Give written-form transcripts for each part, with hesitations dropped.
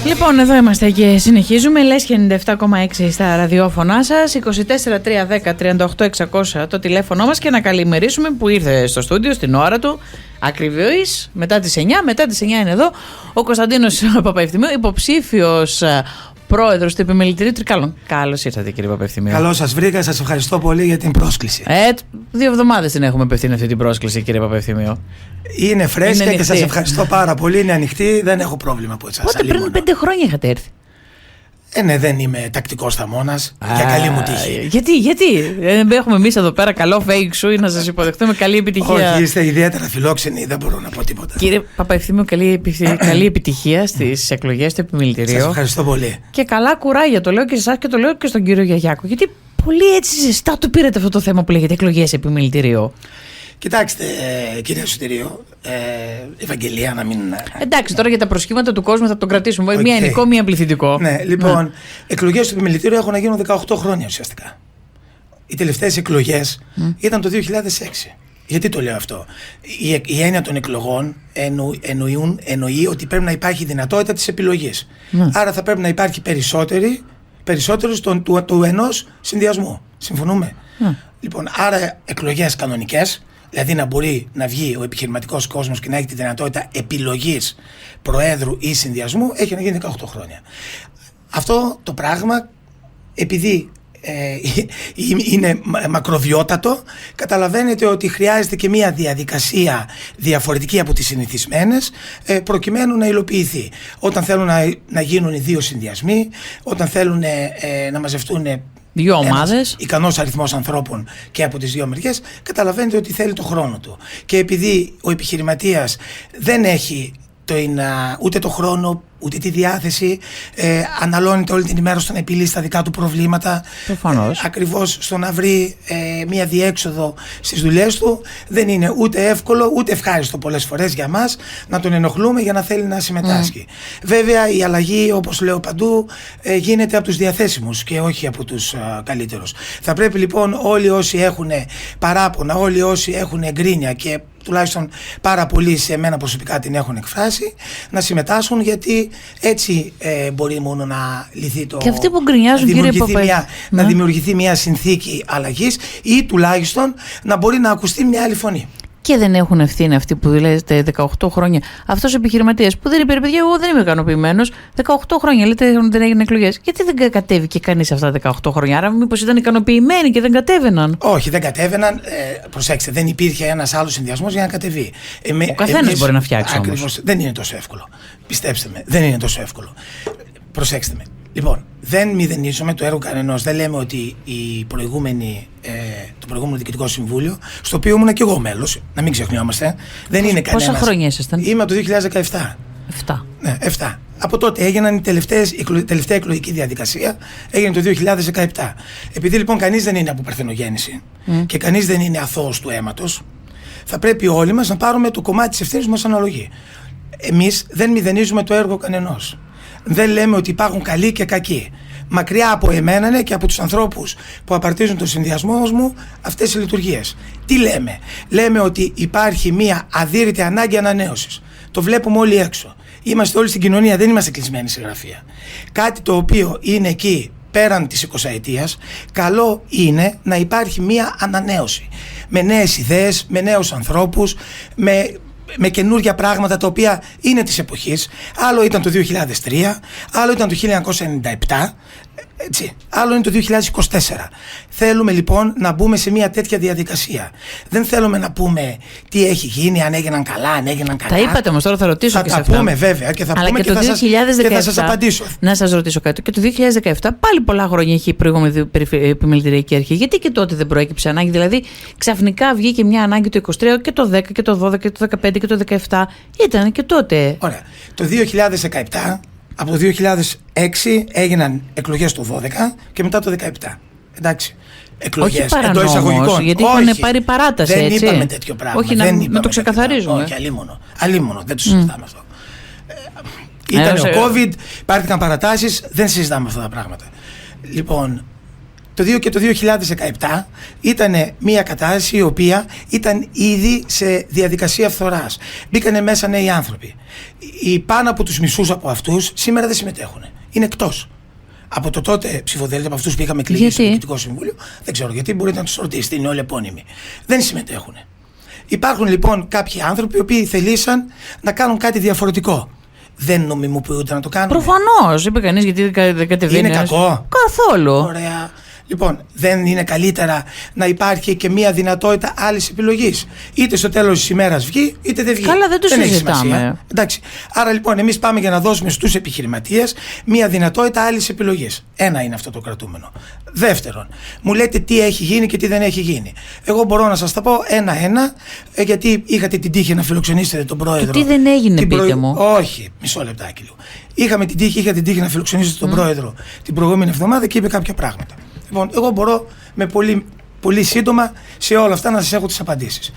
Λοιπόν, εδώ είμαστε και συνεχίζουμε. Λέσχη 97,6 στα ραδιόφωνά σας, 24-310-38-600 το τηλέφωνο μας, και να καλημερίσουμε που ήρθε στο στούντιο στην ώρα του, ακριβώς μετά τις 9. Μετά τις 9 είναι εδώ ο Κωνσταντίνος Παπαευθυμίου, υποψήφιος πρόεδρος του Επιμελητηρίου Τρικάλων. Καλώς ήρθατε, κύριε Παπαευθυμίου. Καλώς σας βρήκα, σας ευχαριστώ πολύ για την πρόσκληση. 2 εβδομάδες την έχουμε απευθύνει αυτή την πρόσκληση, κύριε Παπαευθυμίου. Είναι φρέσκια και σας ευχαριστώ πάρα πολύ. Είναι ανοιχτή, δεν έχω πρόβλημα από εσάς. Πότε, πριν 5 χρόνια είχατε έρθει? Ναι, δεν είμαι τακτικός θαμώνας. Για καλή μου τύχη. Γιατί δεν έχουμε εμείς εδώ πέρα καλό fake σου ή να σας υποδεχτούμε καλή επιτυχία? Όχι, είστε ιδιαίτερα φιλόξενοι, δεν μπορώ να πω τίποτα. Κύριε Παπαευθυμίου, καλή επιτυχία στις εκλογές του Επιμελητηρίου. Σας ευχαριστώ πολύ. Και καλά κουράγια, το λέω και σε εσάς και το λέω και στον κύριο Γιαγιάκο. Γιατί πολύ έτσι ζεστά του πήρατε αυτό το θέμα που λέγεται εκλογές Επιμελητηρίου. Κοιτάξτε, κύριε Σωτηρίου, Ευαγγελία, να μην. Εντάξει, τώρα για τα προσχήματα του κόσμου θα τον κρατήσουμε. Μία ενικό, μία πληθυντικό. Ναι, λοιπόν, εκλογές του Επιμελητηρίου έχουν να γίνουν 18 χρόνια ουσιαστικά. Οι τελευταίες εκλογές ήταν το 2006. Γιατί το λέω αυτό? Η έννοια των εκλογών εννοεί ότι πρέπει να υπάρχει δυνατότητα της επιλογής. Άρα θα πρέπει να υπάρχει περισσότερος του ενός συνδυασμού. Συμφωνούμε? Λοιπόν, άρα εκλογές κανονικές, δηλαδή να μπορεί να βγει ο επιχειρηματικός κόσμος και να έχει τη δυνατότητα επιλογής προέδρου ή συνδυασμού, έχει να γίνει 18 χρόνια. Αυτό το πράγμα, επειδή είναι μακροβιότατο, καταλαβαίνετε ότι χρειάζεται και μια διαδικασία διαφορετική από τις συνηθισμένες, προκειμένου να υλοποιηθεί. Όταν θέλουν να γίνουν οι 2 συνδυασμοί, όταν θέλουν να μαζευτούν 2 ομάδες, ικανός αριθμός ανθρώπων και από τις 2 μεριές, καταλαβαίνετε ότι θέλει το χρόνο του. Και επειδή ο επιχειρηματίας δεν έχει ούτε το χρόνο ούτε τη διάθεση, αναλώνεται όλη την ημέρα στο να επιλύσει τα δικά του προβλήματα, ακριβώς στο να βρει μια διέξοδο στις δουλειές του, δεν είναι ούτε εύκολο ούτε ευχάριστο πολλές φορές για μας να τον ενοχλούμε για να θέλει να συμμετάσχει. Βέβαια η αλλαγή, όπως λέω παντού, γίνεται από τους διαθέσιμους και όχι από τους καλύτερους. Θα πρέπει λοιπόν όλοι όσοι έχουν παράπονα, όλοι όσοι έχουν εγκρίνια, και τουλάχιστον πάρα πολλοί σε μένα προσωπικά την έχουν εκφράσει, να συμμετάσχουν, γιατί έτσι μπορεί μόνο να λυθεί το. Και αυτοί που γκρινιάζουν, να δημιουργηθεί μια συνθήκη αλλαγής, ή τουλάχιστον να μπορεί να ακουστεί μια άλλη φωνή. Και δεν έχουν ευθύνη αυτοί που λέτε 18 χρόνια. Αυτός ο επιχειρηματίας που δεν είπε, παιδιά, εγώ δεν είμαι ικανοποιημένος. 18 χρόνια λέτε δεν έγιναν εκλογές. Γιατί δεν κατέβηκε κανείς αυτά τα 18 χρόνια? Άρα, μήπως ήταν ικανοποιημένοι και δεν κατέβαιναν? Όχι, δεν κατέβαιναν. Προσέξτε, δεν υπήρχε ένας άλλος συνδυασμός για να κατεβεί. Ο καθένας μπορεί να φτιάξει. Ακριβώς, δεν είναι τόσο εύκολο. Πιστέψτε με, δεν είναι τόσο εύκολο. Προσέξτε με. Λοιπόν, δεν μηδενίζουμε το έργο κανενός. Δεν λέμε ότι το προηγούμενο Διοικητικό Συμβούλιο, στο οποίο ήμουν και εγώ μέλος, να μην ξεχνιόμαστε, δεν είναι κανένας. Πόσα χρόνια ήσασταν? Είμαι από το 2017. 7. Ναι, 7. Από τότε έγιναν η τελευταία εκλογική διαδικασία, έγινε το 2017. Επειδή λοιπόν κανείς δεν είναι από παρθενογέννηση και κανείς δεν είναι αθώος του αίματος, θα πρέπει όλοι μας να πάρουμε το κομμάτι της ευθύνης που μας αναλογεί. Εμείς δεν μηδενίζουμε το έργο κανενός. Δεν λέμε ότι υπάρχουν καλοί και κακοί. Μακριά από εμένα και από τους ανθρώπους που απαρτίζουν το συνδυασμό μου αυτές οι λειτουργίες. Τι λέμε? Λέμε ότι υπάρχει μια αδύρυτη ανάγκη ανανέωσης. Το βλέπουμε όλοι έξω. Είμαστε όλοι στην κοινωνία, δεν είμαστε κλεισμένοι σε γραφεία. Κάτι το οποίο είναι εκεί πέραν της 20ετίας, καλό είναι να υπάρχει μια ανανέωση. Με νέες ιδέες, με νέους ανθρώπους, με καινούργια πράγματα τα οποία είναι της εποχής. Άλλο ήταν το 2003, άλλο ήταν το 1997, έτσι, άλλο είναι το 2024. Θέλουμε λοιπόν να μπούμε σε μια τέτοια διαδικασία. Δεν θέλουμε να πούμε τι έχει γίνει, αν έγιναν καλά, αν έγιναν καλά. Τα είπατε όμως, τώρα θα ρωτήσω θα και σε αυτά. Θα τα πούμε βέβαια και θα αλλά πούμε και, και θα σας απαντήσω. Να σας ρωτήσω κάτι. Και το 2017 πάλι πολλά χρόνια είχε η προηγούμενη επιμελητηριακή αρχή. Γιατί και τότε δεν προέκυψε ανάγκη? Δηλαδή ξαφνικά βγήκε μια ανάγκη το 23 και το 10 και το 12 και το 15 και το 17. Ήταν και τότε. Ωραία. Το 2017, από το 2006 έγιναν εκλογές το 12 και μετά το 17. Εντάξει. Εκλογές εντός εισαγωγικών. Γιατί είχαν πάρει παράταση. Δεν έτσι. είπαμε τέτοιο πράγμα. Όχι, να το ξεκαθαρίζουμε. Όχι, αλίμονο. Δεν το συζητάμε αυτό. Ήταν ο COVID, υπάρχηκαν παρατάσεις, δεν συζητάμε αυτά τα πράγματα. Λοιπόν, Το 2 και το 2017 ήταν μια κατάσταση η οποία ήταν ήδη σε διαδικασία φθοράς. Μπήκανε μέσα νέοι άνθρωποι. Οι πάνω από τους μισούς από αυτούς σήμερα δεν συμμετέχουν. Είναι εκτός. Από το τότε ψηφοδέλτιο, από αυτούς που είχαμε εκλεγεί στο Διοικητικό Συμβούλιο, δεν ξέρω γιατί, μπορείτε να τους ρωτήσετε, είναι όλοι επώνυμοι. Δεν συμμετέχουν. Υπάρχουν λοιπόν κάποιοι άνθρωποι οι οποίοι θελήσαν να κάνουν κάτι διαφορετικό. Δεν νομιμοποιούνται να το κάνουν. Προφανώς, είπε κανείς, γιατί δεν κατεβαίνει. Είναι κακό. Καθόλου. Ωραία. Λοιπόν, δεν είναι καλύτερα να υπάρχει και μια δυνατότητα άλλης επιλογής? Είτε στο τέλος της ημέρας βγει, είτε δεν βγει. Καλά, δεν το συζητάμε. Εντάξει. Άρα λοιπόν, εμείς πάμε για να δώσουμε στους επιχειρηματίες μια δυνατότητα άλλης επιλογής. Ένα είναι αυτό το κρατούμενο. Δεύτερον, μου λέτε τι έχει γίνει και τι δεν έχει γίνει. Εγώ μπορώ να σας τα πω ένα-ένα, γιατί είχατε την τύχη να φιλοξενήσετε τον πρόεδρο. Και τι δεν έγινε, πείτε μου. Όχι, μισό λεπτάκι λίγο. Είχα την τύχη να φιλοξενήσετε τον πρόεδρο την προηγούμενη εβδομάδα και είπε κάποια πράγματα. Λοιπόν, εγώ μπορώ με πολύ σύντομα σε όλα αυτά να σας έχω τις απαντήσεις.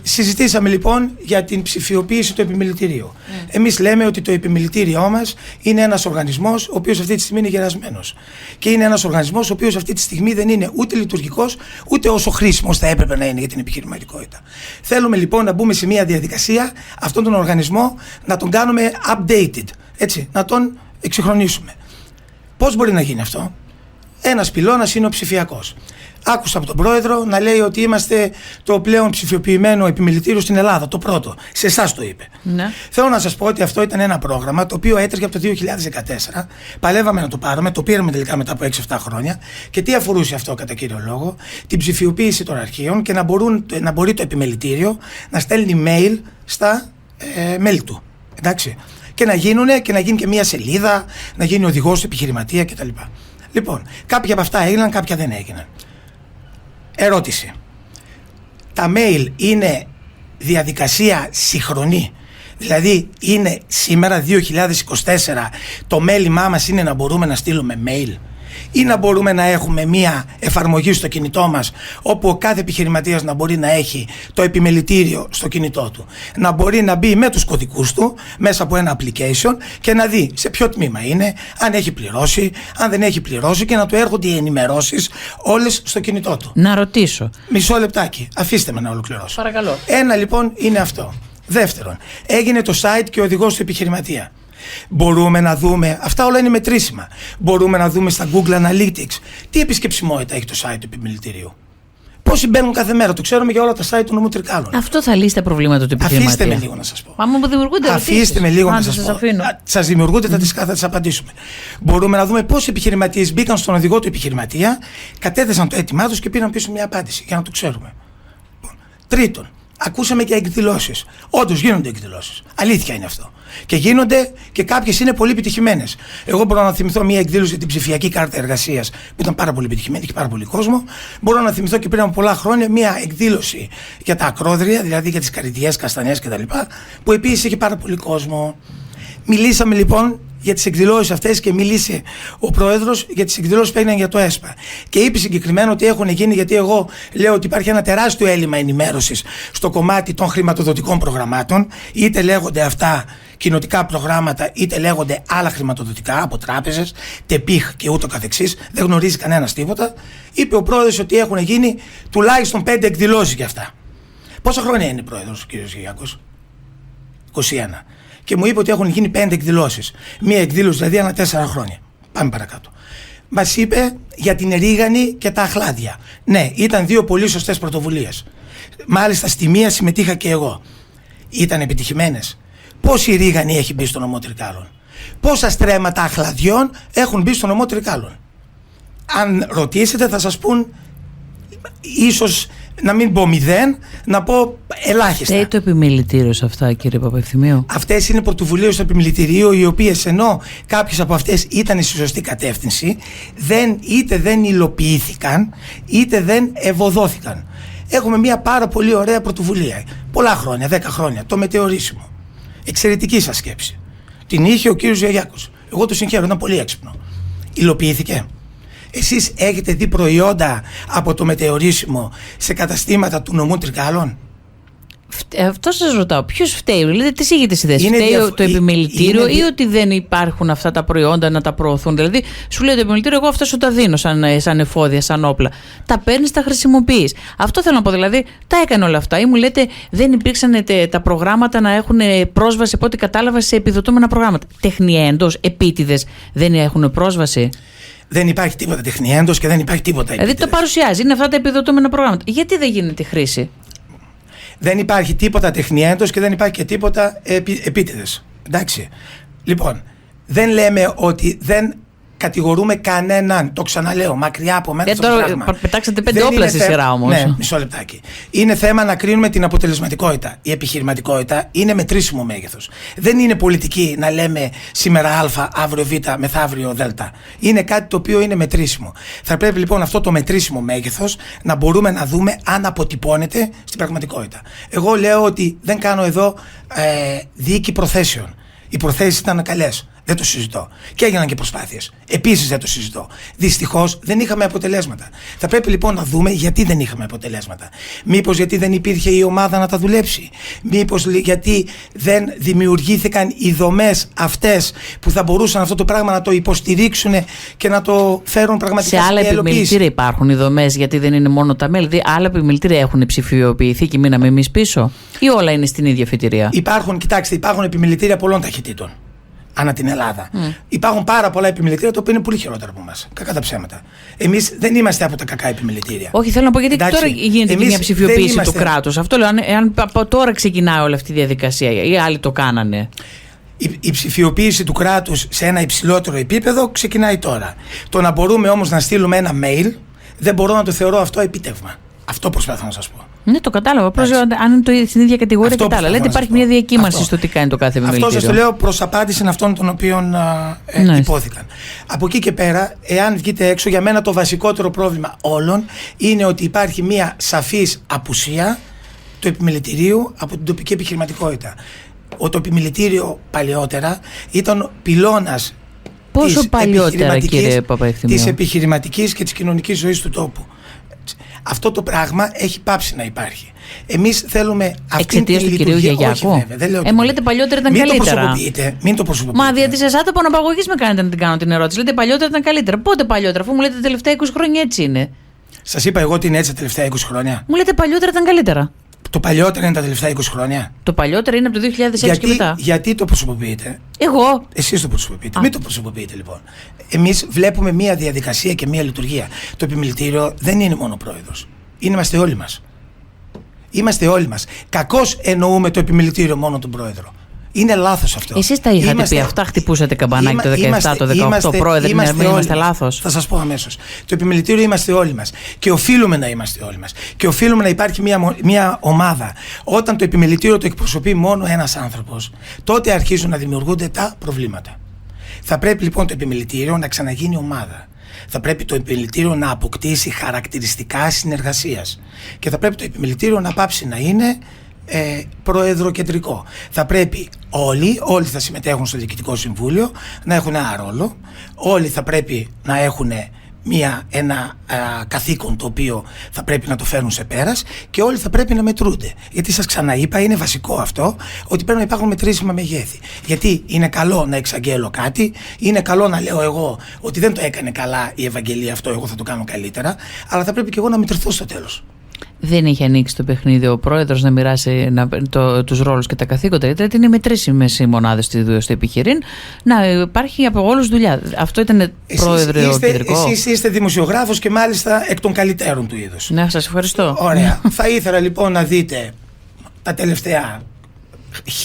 Συζητήσαμε λοιπόν για την ψηφιοποίηση του επιμελητηρίου. Εμείς λέμε ότι το επιμελητήριό μας είναι ένας οργανισμός ο οποίος αυτή τη στιγμή είναι γερασμένος. Και είναι ένας οργανισμός ο οποίος αυτή τη στιγμή δεν είναι ούτε λειτουργικός, ούτε όσο χρήσιμος θα έπρεπε να είναι για την επιχειρηματικότητα. Θέλουμε λοιπόν να μπούμε σε μια διαδικασία αυτόν τον οργανισμό να τον κάνουμε updated, έτσι, να τον εξυγχρονίσουμε. Πώς μπορεί να γίνει αυτό? Ένας πυλώνας είναι ο ψηφιακός. Άκουσα από τον πρόεδρο να λέει ότι είμαστε το πλέον ψηφιοποιημένο επιμελητήριο στην Ελλάδα. Το πρώτο. Σε εσάς το είπε. Ναι. Θέλω να σας πω ότι αυτό ήταν ένα πρόγραμμα το οποίο έτρεχε από το 2014. Παλεύαμε να το πάρουμε, το πήραμε τελικά μετά από 6-7 χρόνια. Και τι αφορούσε αυτό κατά κύριο λόγο? Την ψηφιοποίηση των αρχείων και να μπορεί το επιμελητήριο να στέλνει mail στα mail του. Εντάξει. Και να γίνει και μια σελίδα, να γίνει οδηγός του επιχειρηματία κτλ. Λοιπόν, κάποια από αυτά έγιναν, κάποια δεν έγιναν. Ερώτηση. Τα mail είναι διαδικασία συγχρονή? Δηλαδή είναι σήμερα 2024 το μέλημά μας είναι να μπορούμε να στείλουμε mail? Ή να μπορούμε να έχουμε μία εφαρμογή στο κινητό μας όπου ο κάθε επιχειρηματίας να μπορεί να έχει το επιμελητήριο στο κινητό του, να μπορεί να μπει με τους κωδικούς του μέσα από ένα application και να δει σε ποιο τμήμα είναι, αν έχει πληρώσει, αν δεν έχει πληρώσει, και να του έρχονται οι ενημερώσεις όλες στο κινητό του. Να ρωτήσω. Μισό λεπτάκι, αφήστε με να ολοκληρώσω. Παρακαλώ. Ένα λοιπόν είναι αυτό. Δεύτερον, έγινε το site και ο οδηγός του επιχειρηματία. Μπορούμε να δούμε, αυτά όλα είναι μετρήσιμα. Μπορούμε να δούμε στα Google Analytics τι επισκεψιμότητα έχει το site του επιμελητηρίου. Πόσοι μπαίνουν κάθε μέρα, το ξέρουμε για όλα τα site του νομού Τρικάλων. Αυτό θα λύσει τα προβλήματα του επιχειρηματία. Αφήστε με λίγο να σας πω. Μα μου δημιουργούνται ερωτήσεις. Αφήστε με λίγο να σας πω. Σας δημιουργούνται, θα τις απαντήσουμε. Μπορούμε να δούμε πόσοι επιχειρηματίες μπήκαν στον οδηγό του επιχειρηματία, κατέθεσαν το αίτημά τους και πήραν πίσω μια απάντηση, για να το ξέρουμε. Τρίτον, ακούσαμε και εκδηλώσεις. Όντως γίνονται εκδηλώσεις. Αλήθεια είναι αυτό. Και γίνονται και κάποιες είναι πολύ επιτυχημένες. Εγώ μπορώ να θυμηθώ μια εκδήλωση για την ψηφιακή κάρτα εργασίας που ήταν πάρα πολύ επιτυχημένη, είχε πάρα πολύ κόσμο. Μπορώ να θυμηθώ και πριν από πολλά χρόνια μια εκδήλωση για τα ακρόδρια, δηλαδή για τις καρυδιές, καστανιές κτλ. Που επίσης είχε πάρα πολύ κόσμο. Μιλήσαμε λοιπόν για τις εκδηλώσεις αυτές και μίλησε ο πρόεδρος για τις εκδηλώσεις που έγιναν για το ΕΣΠΑ. Και είπε συγκεκριμένα ότι έχουν γίνει, γιατί εγώ λέω ότι υπάρχει ένα τεράστιο έλλειμμα ενημέρωσης στο κομμάτι των χρηματοδοτικών προγραμμάτων, είτε λέγονται αυτά κοινοτικά προγράμματα, είτε λέγονται άλλα χρηματοδοτικά από τράπεζες, ΤΕΠΙΧ και ούτω καθεξής. Δεν γνωρίζει κανένας τίποτα. Είπε ο πρόεδρος ότι έχουν γίνει τουλάχιστον 5 εκδηλώσεις για αυτά. Πόσα χρόνια είναι πρόεδρος ο κ. Γιάκος? 21. Και μου είπε ότι έχουν γίνει 5 εκδηλώσεις. Μία εκδήλωση δηλαδή ανά 4 χρόνια. Πάμε παρακάτω. Μας είπε για την ρίγανη και τα αχλάδια. Ναι, ήταν 2 πολύ σωστές πρωτοβουλίες. Μάλιστα στη μία συμμετείχα και εγώ. Ήταν επιτυχημένες. Πόση ρίγανη έχει μπει στο νομό Τρικάλων? Πόσα στρέμματα αχλαδιών έχουν μπει στο νομό Τρικάλων? Αν ρωτήσετε θα σας πούν, ίσως να μην πω 0, να πω ελάχιστα. Φταίει το επιμελητήριο σε αυτά, κύριε Παπαευθυμίου? Αυτές είναι πρωτοβουλίες του επιμελητηρίου, οι οποίες ενώ κάποιες από αυτές ήταν στη σωστή κατεύθυνση, είτε δεν υλοποιήθηκαν, είτε δεν ευωδόθηκαν. Έχουμε μια πάρα πολύ ωραία πρωτοβουλία. Πολλά χρόνια, 10 χρόνια. Το μετεωρήσιμο. Εξαιρετική σας σκέψη. Την είχε ο κύριος Γιαγιάκος. Εγώ το συγχαίρω, ήταν πολύ έξυπνο. Υλοποιήθηκε? Εσείς έχετε δει προϊόντα από το μετεωρήσιμο σε καταστήματα του νομού Τρικάλων? Αυτό σας ρωτάω. Ποιος φταίει, δηλαδή τις είχε τις ιδέες? Φταίει το επιμελητήριο ή ότι δεν υπάρχουν αυτά τα προϊόντα να τα προωθούν? Δηλαδή, σου λέει το επιμελητήριο, εγώ αυτά σου τα δίνω σαν εφόδια, σαν όπλα. Τα παίρνεις, τα χρησιμοποιείς. Αυτό θέλω να πω. Δηλαδή, τα έκανε όλα αυτά. Ή μου λέτε, δεν υπήρξαν τα προγράμματα να έχουν πρόσβαση, από ό,τι κατάλαβα, σε επιδοτούμενα προγράμματα. Τεχνιέντος, επίτηδες δεν έχουν πρόσβαση? Δεν υπάρχει τίποτα τεχνιέντος και δεν υπάρχει τίποτα επίτηδες. Δηλαδή, το παρουσιάζει, είναι αυτά τα επιδοτούμενα προγράμματα. Γιατί δεν γίνεται χρήση? Δεν υπάρχει τίποτα τεχνιέντος και δεν υπάρχει και τίποτα επίτηδες. Εντάξει. Λοιπόν, δεν λέμε ότι δεν κατηγορούμε κανέναν. Το ξαναλέω, μακριά από μένα αυτό το πράγμα. Πετάξατε 5 όπλα στη σειρά όμως. Ναι, μισό λεπτάκι. Είναι θέμα να κρίνουμε την αποτελεσματικότητα. Η επιχειρηματικότητα είναι μετρήσιμο μέγεθος. Δεν είναι πολιτική να λέμε σήμερα Α, αύριο Β, μεθαύριο Δ. Είναι κάτι το οποίο είναι μετρήσιμο. Θα πρέπει λοιπόν αυτό το μετρήσιμο μέγεθος να μπορούμε να δούμε αν αποτυπώνεται στην πραγματικότητα. Εγώ λέω ότι δεν κάνω εδώ διοίκη προθέσεων. Οι προθέσεις ήταν καλές. Δεν το συζητώ. Και έγιναν και προσπάθειες. Επίσης δεν το συζητώ. Δυστυχώς δεν είχαμε αποτελέσματα. Θα πρέπει λοιπόν να δούμε γιατί δεν είχαμε αποτελέσματα. Μήπως γιατί δεν υπήρχε η ομάδα να τα δουλέψει? Μήπως γιατί δεν δημιουργήθηκαν οι δομές αυτές που θα μπορούσαν αυτό το πράγμα να το υποστηρίξουν και να το φέρουν πραγματικά σε στην υλοποίηση? άλλα επιμελητήρια υπάρχουν οι δομές, γιατί δεν είναι μόνο τα μέλη? Άλλα επιμελητήρια έχουν ψηφιοποιηθεί και μείναμε εμείς πίσω? Ή όλα είναι στην ίδια φοιτηρία? Υπάρχουν επιμελητήρια πολλών ταχυτήτων ανά την Ελλάδα. Υπάρχουν πάρα πολλά επιμελητήρια τα οποία είναι πολύ χειρότερα από εμάς. Κακά τα ψέματα. Εμείς δεν είμαστε από τα κακά επιμελητήρια. Όχι, θέλω να πω, γιατί τώρα γίνεται και μια ψηφιοποίηση του κράτους. Αυτό λέω, αν από τώρα ξεκινάει όλη αυτή η διαδικασία, ή άλλοι το κάνανε. Η ψηφιοποίηση του κράτους σε ένα υψηλότερο επίπεδο ξεκινάει τώρα. Το να μπορούμε όμως να στείλουμε ένα mail, δεν μπορώ να το θεωρώ αυτό επίτευγμα. Αυτό προσπαθώ να σας πω. Ναι, το κατάλαβα. Αν είναι στην ίδια κατηγορία, κατάλαβα. Λέτε, υπάρχει μια διακύμανση στο τι κάνει το κάθε επιμελητήριο. Αυτό σας το λέω προς απάντηση αυτών των οποίων υπόθηκαν. Από εκεί και πέρα, εάν βγείτε έξω, για μένα το βασικότερο πρόβλημα όλων είναι ότι υπάρχει μια σαφής απουσία του επιμελητηρίου από την τοπική επιχειρηματικότητα. Το επιμελητήριο παλαιότερα ήταν πυλώνας της επιχειρηματικής και της κοινωνικής ζωής του τόπου. Αυτό το πράγμα έχει πάψει να υπάρχει. Εμείς θέλουμε αυτή τη λειτουργία. Εξαιτίας του κυρίου Γιαγιάκου? Μου λέτε παλιότερα ήταν καλύτερα. Μην το προσωποποιείτε. Μα δια της εσάτα απαγωγής με κάνετε να την κάνω την ερώτηση. Λέτε παλιότερα ήταν καλύτερα. Πότε παλιότερα, αφού μου λέτε τα τελευταία 20 χρόνια έτσι είναι? Σας είπα εγώ ότι είναι έτσι τα τελευταία 20 χρόνια? Μου λέτε παλιότερα ήταν καλύτερα. Το παλιότερα είναι τα τελευταία 20 χρόνια? Το παλιότερο είναι από το 2006 και μετά. Γιατί το προσωποποιείτε? Εγώ. Εσείς το προσωποποιείτε. Μην το προσωποποιείτε λοιπόν. Εμείς βλέπουμε μία διαδικασία και μία λειτουργία. Το επιμελητήριο δεν είναι μόνο πρόεδρος. Είμαστε όλοι μας. Είμαστε όλοι μας. Κακώς εννοούμε το επιμελητήριο μόνο τον πρόεδρο. Είναι λάθος αυτό. Εσείς τα είχατε πει αυτά, χτυπούσατε καμπανάκι το 17, το 18, πρόεδρε, να μην είμαστε λάθος? Θα σας πω αμέσως. Το επιμελητήριο είμαστε όλοι μας. Και οφείλουμε να είμαστε όλοι μας. Και οφείλουμε να υπάρχει μια ομάδα. Όταν το επιμελητήριο το εκπροσωπεί μόνο ένας άνθρωπος, τότε αρχίζουν να δημιουργούνται τα προβλήματα. Θα πρέπει λοιπόν το επιμελητήριο να ξαναγίνει ομάδα. Θα πρέπει το επιμελητήριο να αποκτήσει χαρακτηριστικά συνεργασίας. Και θα πρέπει το επιμελητήριο να πάψει να είναι προεδροκεντρικό. Θα πρέπει όλοι θα συμμετέχουν στο Διοικητικό Συμβούλιο, να έχουν ένα ρόλο. Όλοι θα πρέπει να έχουν ένα καθήκον το οποίο θα πρέπει να το φέρουν σε πέρας και όλοι θα πρέπει να μετρούνται. Γιατί σας ξαναείπα, είναι βασικό αυτό, ότι πρέπει να υπάρχουν μετρήσιμα μεγέθη. Γιατί είναι καλό να εξαγγέλω κάτι, είναι καλό να λέω εγώ ότι δεν το έκανε καλά η Ευαγγελία αυτό, εγώ θα το κάνω καλύτερα, αλλά θα πρέπει και εγώ να μετρηθώ στο τέλος. Δεν είχε ανοίξει το παιχνίδι ο πρόεδρος να μοιράσει τους ρόλους και τα καθήκοντα? Γιατί είναι μετρήσιμες οι μονάδες στο επιχειρήν, να υπάρχει από όλους δουλειά. Αυτό ήταν πρόεδρο κεντρικό. Εσείς είστε δημοσιογράφος και μάλιστα εκ των καλύτερων του είδους. Ναι, σας ευχαριστώ. Ωραία. Θα ήθελα λοιπόν να δείτε τα τελευταία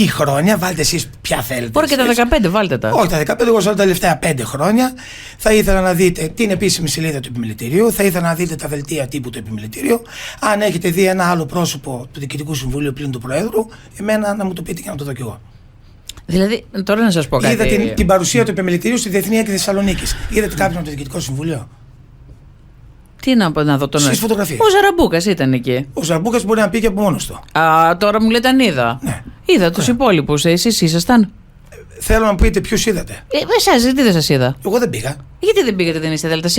χρόνια, βάλτε εσείς ποια θέλετε. Μπορεί και τα 15, βάλτε τα. Όχι, τα 15, εγώ τα τελευταία 5 χρόνια. Θα ήθελα να δείτε την επίσημη σελίδα του επιμελητηρίου, θα ήθελα να δείτε τα δελτία τύπου του επιμελητηρίου. Αν έχετε δει ένα άλλο πρόσωπο του Διοικητικού Συμβουλίου πλην του Προέδρου, εμένα να μου το πείτε και να το δω κι εγώ. Δηλαδή, τώρα να σας πω κάτι. Είδα την παρουσία του επιμελητηρίου στη Διεθνή Έκθεση Θεσσαλονίκης. Είδατε κάποιον από το Διοικητικό Συμβούλιο? Τι να δω τον. Στις φωτογραφίες. Ο Ζαραμπούκας ήταν εκεί. Ο Ζαραμπούκας μπορεί να πήγε από μόνος του. Τώρα μου λέτε αν είδα. Ναι. Είδα τους υπόλοιπους. Εσείς ήσασταν? Θέλω να μου πείτε ποιους είδατε. Εσάς, τι δεν σας είδα? Εγώ δεν πήγα. Γιατί δεν πήγατε, δεν είστε ΔΣ?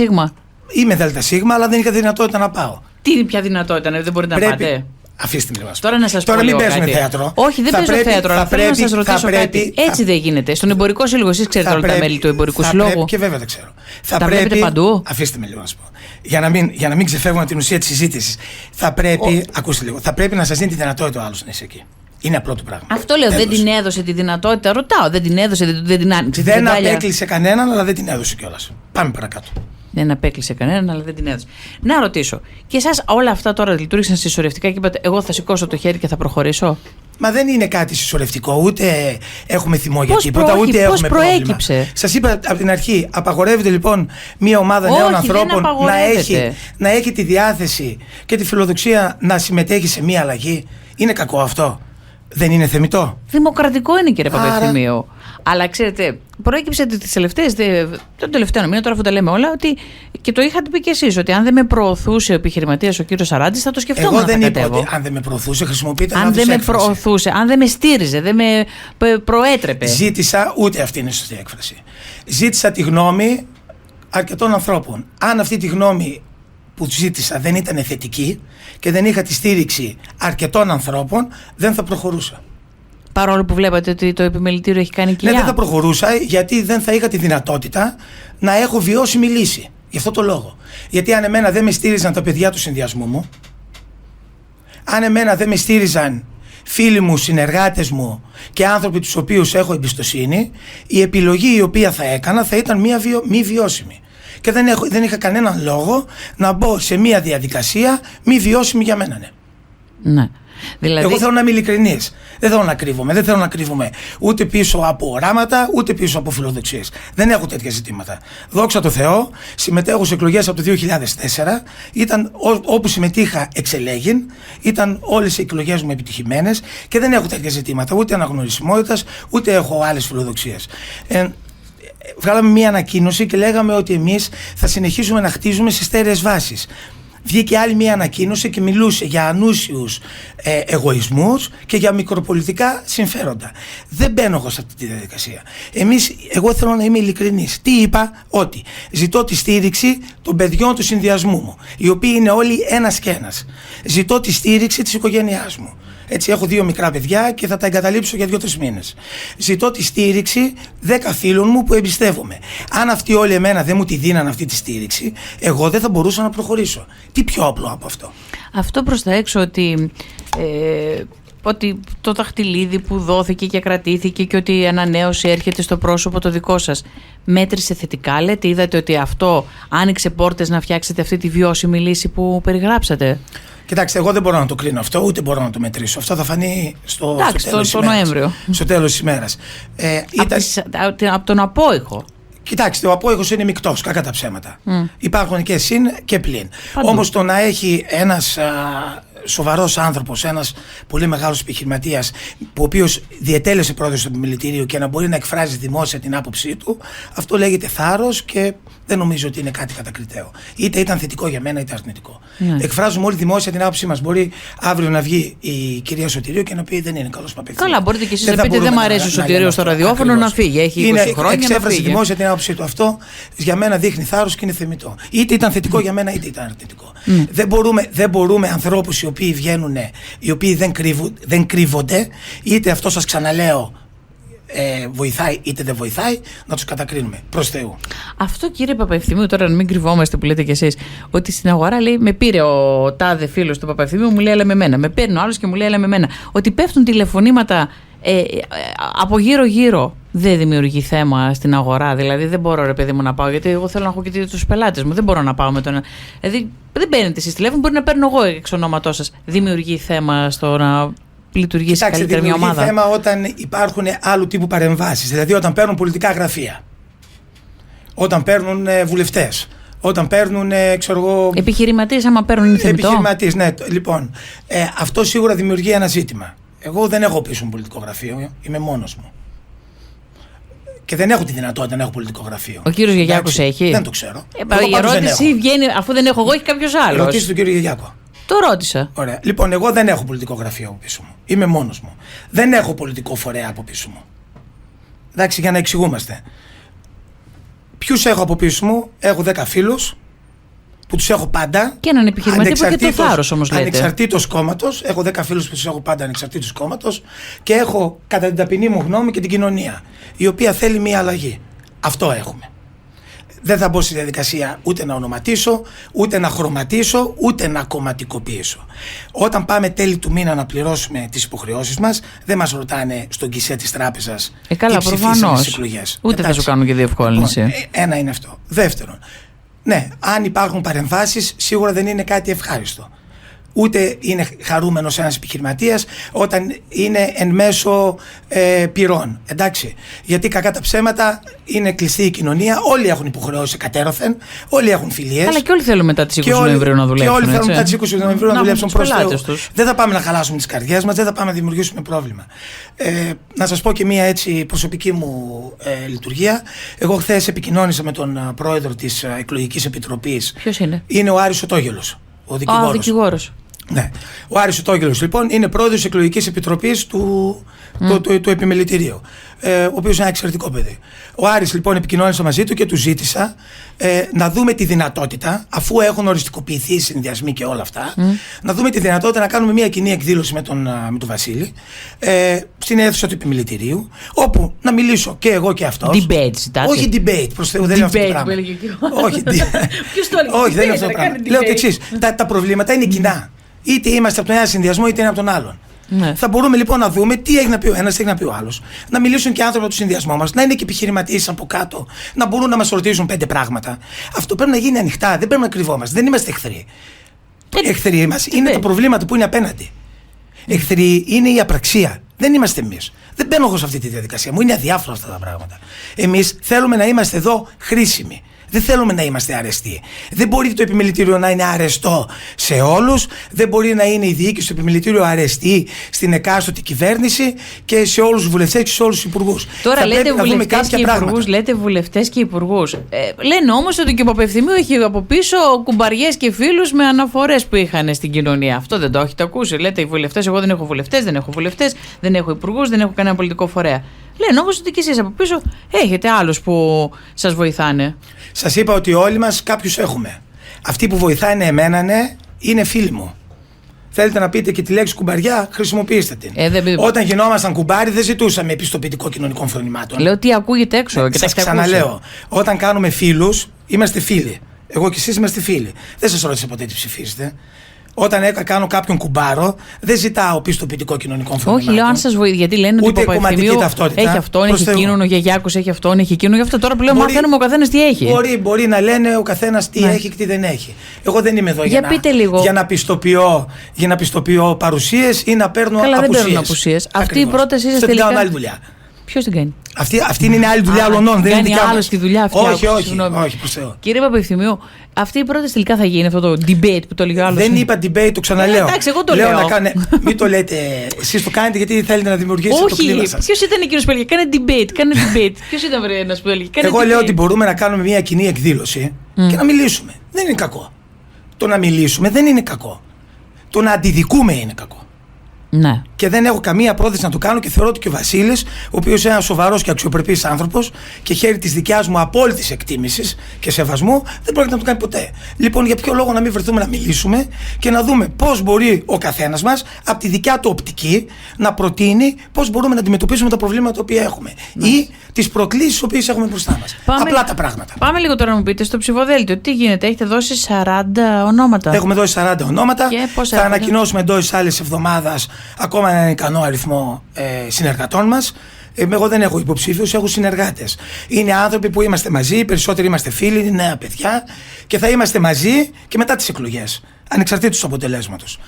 Είμαι ΔΣ, αλλά δεν είχα δυνατότητα να πάω. Ποια δυνατότητα, δεν μπορείτε να πάτε? Αφήστε με λίγο. Τώρα να σας πω μην παίζουμε κάτι. θέατρο. Όχι, δεν παίζω θέατρο, αλλά θέλω να σας ρωτήσω κάτι. Έτσι δεν γίνεται. Στον εμπορικό σύλλογο, εσείς ξέρετε όλα τα μέλη του εμπορικού συλλόγου. Και βέβαια τα ξέρω. Τα βλέπετε παντού. Αφήστε με λίγο να σας πω. Για να μην ξεφεύγουμε από την ουσία της συζήτησης. Θα πρέπει, ακούστε λίγο, θα πρέπει να σας δίνει τη δυνατότητα ο άλλος να είσαι εκεί. Είναι απλό το πράγμα. Αυτό λέω. Δεν την έδωσε τη δυνατότητα. Ρωτάω. Δεν την έδωσε, δεν την άνοιξε. Δεν απέκλεισε κανέναν, αλλά δεν την έδωσε κιόλας. Πάμε παρακάτω. Δεν απέκλεισε κανέναν, αλλά δεν την έδωσε. Να ρωτήσω. Και εσάς όλα αυτά τώρα λειτουργήσαν συσσωρευτικά και είπατε: εγώ θα σηκώσω το χέρι και θα προχωρήσω. Μα δεν είναι κάτι συσσωρευτικό, ούτε έχουμε θυμό για τίποτα, ούτε έχουμε πρόβλημα. Σας είπα από την αρχή, απαγορεύεται λοιπόν μια ομάδα νέων ανθρώπων να έχει τη διάθεση και τη φιλοδοξία να συμμετέχει σε μια αλλαγή. Είναι κακό αυτό? Δεν είναι θεμιτό? Δημοκρατικό είναι, κύριε Παπαευθυμίου. Αλλά ξέρετε, προέκυψε τις τελευταίες, τον τελευταίο μήνα, τώρα αφού τα λέμε όλα, ότι και το είχατε πει κι εσείς, ότι αν δεν με προωθούσε ο επιχειρηματίας ο κύριος Σαράντης, θα το σκεφτόμουν. Εγώ δεν είπα ότι αν δεν με προωθούσε, χρησιμοποιείται αν δεν με προωθούσε, αν δεν με στήριζε, δεν με προέτρεπε. Ζήτησα, ούτε αυτή είναι η σωστή έκφραση. Ζήτησα τη γνώμη αρκετών ανθρώπων. Αν αυτή τη γνώμη που ζήτησα δεν ήταν θετική και δεν είχα τη στήριξη αρκετών ανθρώπων, δεν θα προχωρούσα. Παρόλο που βλέπατε ότι το επιμελητήριο έχει κάνει κοιλιά. Ναι, δεν θα προχωρούσα, γιατί δεν θα είχα τη δυνατότητα να έχω βιώσιμη λύση. Γι' αυτό το λόγο. Γιατί αν εμένα δεν με στήριζαν τα παιδιά του συνδυασμού μου, αν εμένα δεν με στήριζαν φίλοι μου, συνεργάτες μου και άνθρωποι τους οποίους έχω εμπιστοσύνη, η επιλογή η οποία θα έκανα θα ήταν μη βιώσιμη. Και δεν είχα κανέναν λόγο να μπω σε μια διαδικασία μη βιώσιμη για μένα. Ναι. Δηλαδή... Εγώ θέλω να είμαι ειλικρινής. Δεν θέλω να κρύβομαι. Δεν θέλω να κρύβομαι ούτε πίσω από οράματα, ούτε πίσω από φιλοδοξίες. Δεν έχω τέτοια ζητήματα. Δόξα τω Θεώ, συμμετέχω σε εκλογές από το 2004. Ήταν όπου συμμετείχα εξελέγην. Ήταν όλες οι εκλογές μου επιτυχημένες και δεν έχω τέτοια ζητήματα. Ούτε αναγνωρισιμότητας, ούτε έχω άλλες φιλοδοξίες. Βγάλαμε μια ανακοίνωση και λέγαμε ότι εμείς θα συνεχίσουμε να χτίζουμε σε στέρεες βάσεις. Βγήκε άλλη μια ανακοίνωση και μιλούσε για ανούσιους εγωισμούς και για μικροπολιτικά συμφέροντα. Δεν μπαίνω εγώ σε αυτή τη διαδικασία. Εγώ θέλω να είμαι ειλικρινής. Τι είπα? Ότι ζητώ τη στήριξη των παιδιών του συνδυασμού μου, οι οποίοι είναι όλοι ένας και ένας. Ζητώ τη στήριξη της οικογένειάς μου. Έτσι, έχω 2 μικρά παιδιά και θα τα εγκαταλείψω για 2-3 μήνες. Ζητώ τη στήριξη 10 φίλων μου που εμπιστεύομαι. Αν αυτοί όλοι εμένα δεν μου τη δίναν αυτή τη στήριξη, εγώ δεν θα μπορούσα να προχωρήσω. Τι πιο απλό από αυτό? Αυτό προς τα έξω ότι το δαχτυλίδι που δόθηκε και κρατήθηκε και ότι η ανανέωση έρχεται στο πρόσωπο το δικό σας, μέτρησε θετικά, λέτε? Είδατε ότι αυτό άνοιξε πόρτες να φτιάξετε αυτή τη βιώσιμη λύση που περιγράψατε? Κοιτάξτε, εγώ δεν μπορώ να το κρίνω αυτό, ούτε μπορώ να το μετρήσω. Αυτό θα φανεί στο Νοέμβριο. Στο τέλος της ημέρας. Από τον απόϊχο. Κοιτάξτε, ο απόϊχος είναι μεικτός, κακά τα ψέματα. Υπάρχουν και συν και πλην. Όμως το να έχει ένας σοβαρός άνθρωπος, ένας πολύ μεγάλος επιχειρηματίας, ο οποίος διετέλεσε πρόεδρος του επιμελητηρίου και να μπορεί να εκφράζει δημόσια την άποψή του, αυτό λέγεται θάρρος και δεν νομίζω ότι είναι κάτι κατακριτέο. Είτε ήταν θετικό για μένα είτε αρνητικό. Εκφράζουμε όλοι δημόσια την άποψή μας. Μπορεί αύριο να βγει η κυρία Σωτηρίου και να πει δεν είναι καλός Παπαευθυμίου. Καλά, μπορείτε και εσείς να πείτε δεν μου αρέσει ο Σωτηρίου στο ραδιόφωνο να φύγει. Έχει 20 χρόνια. Εξέφρασε δημόσια την άποψή του. Αυτό για μένα δείχνει θάρρος και είναι θεμιτό. Είτε ήταν θετικό για μένα είτε ήταν αρνητικό. Δεν μπορούμε ανθρώπους οι οποίοι βγαίνουν, οι οποίοι δεν κρύβονται, είτε αυτό σας ξαναλέω βοηθάει είτε δεν βοηθάει, να τους κατακρίνουμε προς Θεού. Αυτό, κύριε Παπαευθυμίου, τώρα να μην κρυβόμαστε που λέτε κι εσείς, ότι στην αγορά λέει με πήρε ο τάδε φίλος του Παπαευθυμίου, μου λέει έλα με μένα. Με παίρνει ο άλλος και μου λέει έλα με μένα. Ότι πέφτουν τηλεφωνήματα από γύρω-γύρω. Δεν δημιουργεί θέμα στην αγορά? Δηλαδή δεν μπορώ, ρε παιδί μου, να πάω, γιατί εγώ θέλω να έχω και τους πελάτες μου. Δεν μπορώ να πάω με τον. Δηλαδή δεν παίρνετε εσείς τηλέφωνο, μπορεί να παίρνω εγώ εξ ονόματός σας. Δημιουργεί θέμα στο να λειτουργήσει καλύτερα μια ομάδα? Δημιουργεί θέμα όταν υπάρχουν άλλου τύπου παρεμβάσεις. Δηλαδή όταν παίρνουν πολιτικά γραφεία, όταν παίρνουν βουλευτές, όταν παίρνουν, ξέρω εγώ. Επιχειρηματίες, άμα παίρνουν, είναι θεμιτό? Επιχειρηματίες, ναι. Λοιπόν, αυτό σίγουρα δημιουργεί ένα ζήτημα. Εγώ δεν έχω πίσω μου πολιτικό γραφείο, είμαι μόνος μου. Και δεν έχω τη δυνατότητα να έχω πολιτικό γραφείο. Ο κύριος Γεγιάκος έχει? Δεν το ξέρω. Η ερώτηση βγαίνει, αφού δεν έχω εγώ, έχει κάποιος άλλος. Ρωτήστε τον κύριο Γεγιάκο. Το ρώτησα. Ωραία. Λοιπόν, εγώ δεν έχω πολιτικό γραφείο από πίσω μου. Είμαι μόνος μου. Δεν έχω πολιτικό φορέα από πίσω μου. Εντάξει, για να εξηγούμαστε. Ποιους έχω από πίσω μου? Έχω 10 φίλους, που τους έχω πάντα. Και έναν επιχειρηματή που έχει το θάρρος όμως, λέτε. Ανεξαρτήτως κόμματος. Έχω 10 φίλους που τους έχω πάντα ανεξαρτήτως κόμματος. Και έχω κατά την ταπεινή μου γνώμη και την κοινωνία, η οποία θέλει μία αλλαγή. Αυτό έχουμε. Δεν θα μπω στη διαδικασία ούτε να ονοματίσω, ούτε να χρωματίσω, ούτε να κομματικοποιήσω. Όταν πάμε τέλη του μήνα να πληρώσουμε τις υποχρεώσεις μας, δεν μας ρωτάνε στον γκισέ της τράπεζας τι ψηφίσαμε στις εκλογές. Ούτε θα σου κάνουν και διευκόλυνση. Λοιπόν, ένα είναι αυτό. Δεύτερον, ναι, αν υπάρχουν παρεμβάσεις, σίγουρα δεν είναι κάτι ευχάριστο. Ούτε είναι χαρούμενος ένας επιχειρηματίας όταν είναι εν μέσω πυρών. Εντάξει. Γιατί κακά τα ψέματα, είναι κλειστή η κοινωνία, όλοι έχουν υποχρεώσει κατέρωθεν, όλοι έχουν φιλίες. Αλλά και όλοι θέλουν μετά τις 20 Νοεμβρίου να δουλέψουν. Και όλοι θέλουν μετά τις 20 Νοεμβρίου να δουλέψουν προς Θεού. Δεν θα πάμε να χαλάσουμε τις καρδιές μας, δεν θα πάμε να δημιουργήσουμε πρόβλημα. Να σας πω και μία έτσι προσωπική μου λειτουργία. Εγώ χθες επικοινώνησα με τον πρόεδρο της Εκλογικής Επιτροπής. Ποιος είναι? Είναι ο Άρης ο Τόγελος, ο δικηγόρος. Ναι. Ο Άρης ο Τόγελος λοιπόν είναι πρόεδρος της Εκλογικής Επιτροπής του Επιμελητηρίου, ο οποίος είναι ένα εξαιρετικό παιδί. Ο Άρης λοιπόν επικοινώνησε μαζί του και του ζήτησα να δούμε τη δυνατότητα, αφού έχουν οριστικοποιηθεί οι συνδυασμοί και όλα αυτά, να δούμε τη δυνατότητα να κάνουμε μια κοινή εκδήλωση με τον Βασίλη στην αίθουσα του Επιμελητηρίου, όπου να μιλήσω και εγώ και αυτός. Debate ζητάτε? Όχι debate, προς Θεού, δεν είναι αυτό το πράγμα. Όχι, δεν είναι αυτό το πράγμα. Λέω το εξής, τα προβλήματα είναι κοινά. Είτε είμαστε από τον ένα συνδυασμό, είτε είναι από τον άλλον. Ναι. Θα μπορούμε λοιπόν να δούμε τι έχει να πει ο ένας, τι έχει να πει ο άλλος. Να μιλήσουν και άνθρωποι από το συνδυασμό μας, να είναι και επιχειρηματίες από κάτω, να μπορούν να μας ρωτήσουν 5 πράγματα. Αυτό πρέπει να γίνει ανοιχτά, δεν πρέπει να κρυβόμαστε. Δεν είμαστε εχθροί. Εχθροί μας είναι τα προβλήματα που είναι απέναντι. Εχθροί είναι η απραξία. Δεν είμαστε εμείς. Δεν μπαίνω εγώ σε αυτή τη διαδικασία. Μου είναι αδιάφορα αυτά τα πράγματα. Εμείς θέλουμε να είμαστε εδώ χρήσιμοι. Δεν θέλουμε να είμαστε αρεστοί. Δεν μπορεί το Επιμελητήριο να είναι αρεστό σε όλους. Δεν μπορεί να είναι η διοίκηση του Επιμελητήριου αρεστή στην εκάστοτε κυβέρνηση και σε όλους τους βουλευτές και σε όλους τους υπουργούς. Τώρα λέτε βουλευτές και υπουργούς, λέτε βουλευτές και υπουργούς. Λένε όμως ότι και ο Παπευθυμίου έχει από πίσω κουμπαριές και φίλους με αναφορές που είχαν στην κοινωνία. Αυτό δεν το έχετε ακούσει? Λέτε οι βουλευτές, εγώ δεν έχω βουλευτές, δεν έχω υπουργούς, δεν έχω κανένα πολιτικό φορέα. Λένε όμως ότι και εσείς από πίσω έχετε άλλους που σας βοηθάνε. Σας είπα ότι όλοι μας κάποιους έχουμε. Αυτοί που βοηθάνε εμένα, ναι, είναι φίλοι μου. Θέλετε να πείτε και τη λέξη κουμπαριά, χρησιμοποιήστε την. Όταν γινόμασταν κουμπάρι, δεν ζητούσαμε επιστοποιητικό κοινωνικών φρονημάτων. Λέω τι ακούγεται έξω και σας ξαναλέω. Όταν κάνουμε φίλους, είμαστε φίλοι. Εγώ και εσείς είμαστε φίλοι. Δεν σας ρώτησα ποτέ τι ψηφίζετε. Όταν κάνω κάποιον κουμπάρο, δεν ζητάω πιστοποιητικό κοινωνικών φρονημάτων. Όχι, λέω αν σας βοηθήσει. Γιατί λένε ότι ο Παπαθημίου έχει αυτόν, έχει εκείνον, ο Γιαγιάκος έχει αυτόν, έχει εκείνον. Γι' αυτό τώρα που λέω μαθαίνουμε ο καθένας τι έχει. Μπορεί να λένε ο καθένας τι έχει και τι δεν έχει. Εγώ δεν είμαι εδώ για να πιστοποιώ παρουσίες ή να παίρνω απουσίες. Καλά, δεν παίρνω απουσίες. Αυτή η πρόταση είναι τελικά. Άλλη δουλειά. Ποιος την κάνει? Αυτή είναι άλλη δουλειά όλων. Δεν είναι άλλο τη δουλειά αυτή. Όχι, προς Θεού. Κύριε Παπευθυμίου, αυτή η πρόταση τελικά θα γίνει, αυτό το debate που το έλεγε ο άλλος? Δεν είπα debate, το ξαναλέω. Εντάξει, εγώ το λέω. Μην το λέτε. Εσείς το κάνετε γιατί θέλετε να δημιουργήσετε το κλίμα σας. Ποιος ήταν εκείνος που έλεγε κάνε debate? Ποιος ήταν ένας που έλεγε? Εγώ λέω ότι μπορούμε να κάνουμε μια κοινή εκδήλωση και να μιλήσουμε. Δεν είναι κακό. Το να μιλήσουμε δεν είναι κακό. Το να αντιδικούμε είναι κακό. Ναι. Και δεν έχω καμία πρόθεση να το κάνω και θεωρώ ότι και ο Βασίλης, ο οποίος είναι ένας σοβαρός και αξιοπρεπής άνθρωπος και χαίρει της δικιάς μου απόλυτης εκτίμησης και σεβασμού, δεν πρόκειται να το κάνει ποτέ. Λοιπόν, για ποιο λόγο να μην βρεθούμε να μιλήσουμε και να δούμε πώς μπορεί ο καθένας μας από τη δικιά του οπτική να προτείνει πώς μπορούμε να αντιμετωπίσουμε τα προβλήματα τα οποία έχουμε ή τις προκλήσεις τις οποίες έχουμε μπροστά μας. Απλά τα πράγματα. Πάμε λίγο τώρα να μου πείτε στο ψηφοδέλτιο τι γίνεται. Έχετε δώσει 40 ονόματα. Έχουμε δώσει 40 ονόματα. Θα ανακοινώσουμε εντός της άλλης εβδομάδας ακόμα έναν ικανό αριθμό συνεργατών μας. Εγώ δεν έχω υποψήφιους, έχω συνεργάτες. Είναι άνθρωποι που είμαστε μαζί, οι περισσότεροι είμαστε φίλοι, είναι νέα παιδιά και θα είμαστε μαζί και μετά τις εκλογές, ανεξαρτήτως του αποτελέσματος.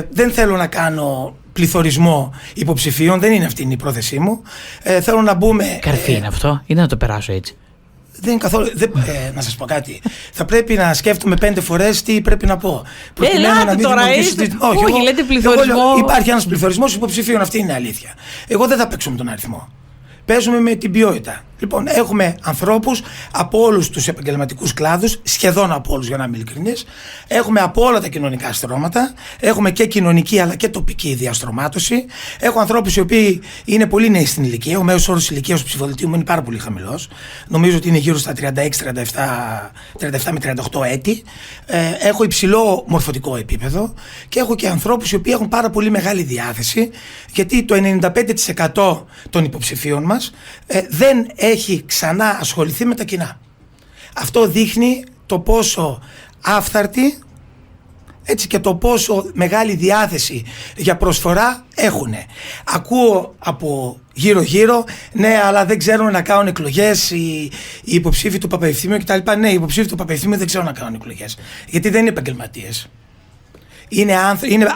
Δεν θέλω να κάνω πληθωρισμό υποψηφίων, δεν είναι αυτή η πρόθεσή μου. Θέλω να μπούμε. Καρφί είναι αυτό, ή να το περάσω έτσι? Δεν είναι καθόλου. Να σας πω κάτι. Θα πρέπει να σκέφτομαι 5 φορές τι πρέπει να πω. Ελάτε τώρα, όχι, λέτε πληθωρισμό. Υπάρχει ένας πληθωρισμός υποψηφίων, αυτή είναι η αλήθεια. Εγώ δεν θα παίξω με τον αριθμό. Παίζουμε με την ποιότητα. Λοιπόν, έχουμε ανθρώπους από όλους τους επαγγελματικούς κλάδους, σχεδόν από όλους για να είμαι ειλικρινής. Έχουμε από όλα τα κοινωνικά στρώματα. Έχουμε και κοινωνική αλλά και τοπική διαστρωμάτωση. Έχω ανθρώπους οι οποίοι είναι πολύ νέοι στην ηλικία. Ο μέσος όρος ηλικίας του ψηφοδελτίου μου είναι πάρα πολύ χαμηλός. Νομίζω ότι είναι γύρω στα 36-37 με 38 έτη. Έχω υψηλό μορφωτικό επίπεδο και έχω και ανθρώπους οι οποίοι έχουν πάρα πολύ μεγάλη διάθεση, γιατί το 95% των υποψηφίων μας δεν έχει ξανά ασχοληθεί με τα κοινά. Αυτό δείχνει το πόσο άφθαρτοι, έτσι, και το πόσο μεγάλη διάθεση για προσφορά έχουν. Ακούω από γύρω-γύρω, ναι, αλλά δεν ξέρουν να κάνουν εκλογές οι υποψήφοι του Παπαευθύμιου κτλ. Ναι, οι υποψήφοι του Παπαευθύμιου δεν ξέρουν να κάνουν εκλογές, γιατί δεν είναι επαγγελματίες. Είναι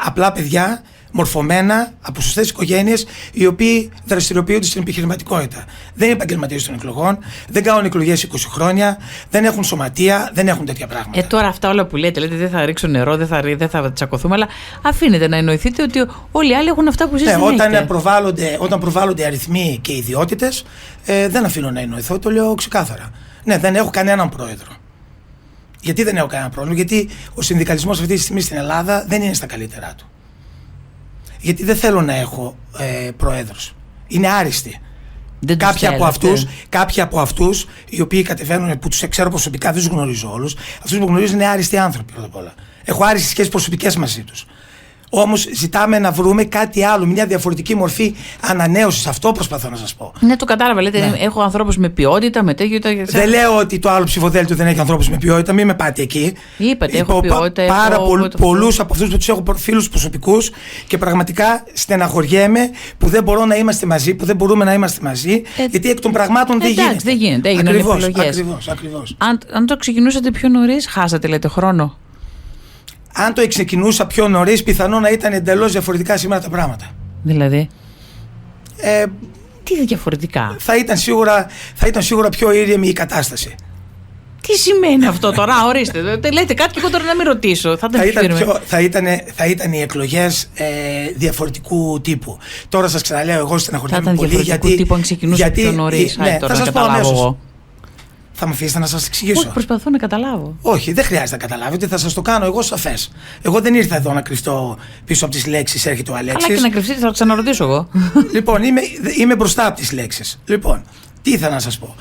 απλά παιδιά μορφωμένα από σωστές οικογένειες, οι οποίοι δραστηριοποιούνται στην επιχειρηματικότητα. Δεν είναι επαγγελματίες των εκλογών, δεν κάνουν εκλογές 20 χρόνια, δεν έχουν σωματεία, δεν έχουν τέτοια πράγματα. Τώρα αυτά όλα που λέτε δεν θα ρίξω νερό, δεν θα τσακωθούμε, αλλά αφήνετε να εννοηθείτε ότι όλοι οι άλλοι έχουν αυτά που εσείς δεν έχετε. Όταν προβάλλονται αριθμοί και ιδιότητες, δεν αφήνω να εννοηθώ, το λέω ξεκάθαρα. Ναι, δεν έχω κανέναν πρόεδρο. Γιατί δεν έχω κανένα πρόβλημα? Γιατί ο συνδικαλισμός αυτή τη στιγμή στην Ελλάδα δεν είναι στα καλύτερά του. Γιατί δεν θέλω να έχω προέδρους. Είναι άριστοι. Κάποιοι από αυτούς, οι οποίοι κατεβαίνουν, που τους ξέρω προσωπικά, δεν τους γνωρίζω όλους, αυτούς που γνωρίζω είναι άριστοι άνθρωποι πρώτα απ' όλα. Έχω άριστες σχέσεις προσωπικές μαζί τους. Όμως ζητάμε να βρούμε κάτι άλλο, μια διαφορετική μορφή ανανέωσης. Αυτό προσπαθώ να σας πω. Ναι, το κατάλαβα. Λέτε, ναι, έχω ανθρώπους με ποιότητα, με τέτοιο. Δεν λέω ότι το άλλο ψηφοδέλτιο δεν έχει ανθρώπους με ποιότητα, μην με πάτε εκεί. Είπατε, έχω ποιότητα. Πολλούς από αυτούς που τους έχω φίλους προσωπικούς και πραγματικά στεναχωριέμαι που δεν μπορώ να είμαστε μαζί, που δεν μπορούμε να είμαστε μαζί, γιατί εκ των πραγμάτων δεν γίνεται. Δεν γίνεται, έγιναν επιλογές. Ακριβώς. Αν το ξεκινούσατε πιο νωρίς, χάσατε, λέτε, χρόνο. Αν το ξεκινούσα πιο νωρίς, πιθανόν να ήταν εντελώς διαφορετικά σήμερα τα πράγματα. Δηλαδή. Τι διαφορετικά? Θα ήταν σίγουρα πιο ήρεμη η κατάσταση. Τι σημαίνει αυτό τώρα? Ορίστε. Λέτε κάτι και εγώ τώρα να μην ρωτήσω. Θα ήταν οι εκλογές διαφορετικού τύπου. Τώρα σας ξαναλέω, εγώ στεναχωριέμαι πολύ. Διαφορετικού τύπου αν ξεκινούσα πιο νωρίς. Θα σας πω αμέσως. Θα με αφήσετε να σας εξηγήσω? Όχι, προσπαθώ να καταλάβω. Όχι, δεν χρειάζεται να καταλάβετε, θα σας το κάνω εγώ σαφές. Εγώ δεν ήρθα εδώ να κρυφτώ πίσω από τις λέξεις, έρχεται ο Αλέξης. Αλλά και να κρυφτείτε, θα το ξαναρωτήσω εγώ. Λοιπόν, είμαι μπροστά από τις λέξεις. Λοιπόν, τι ήθελα να σας πω.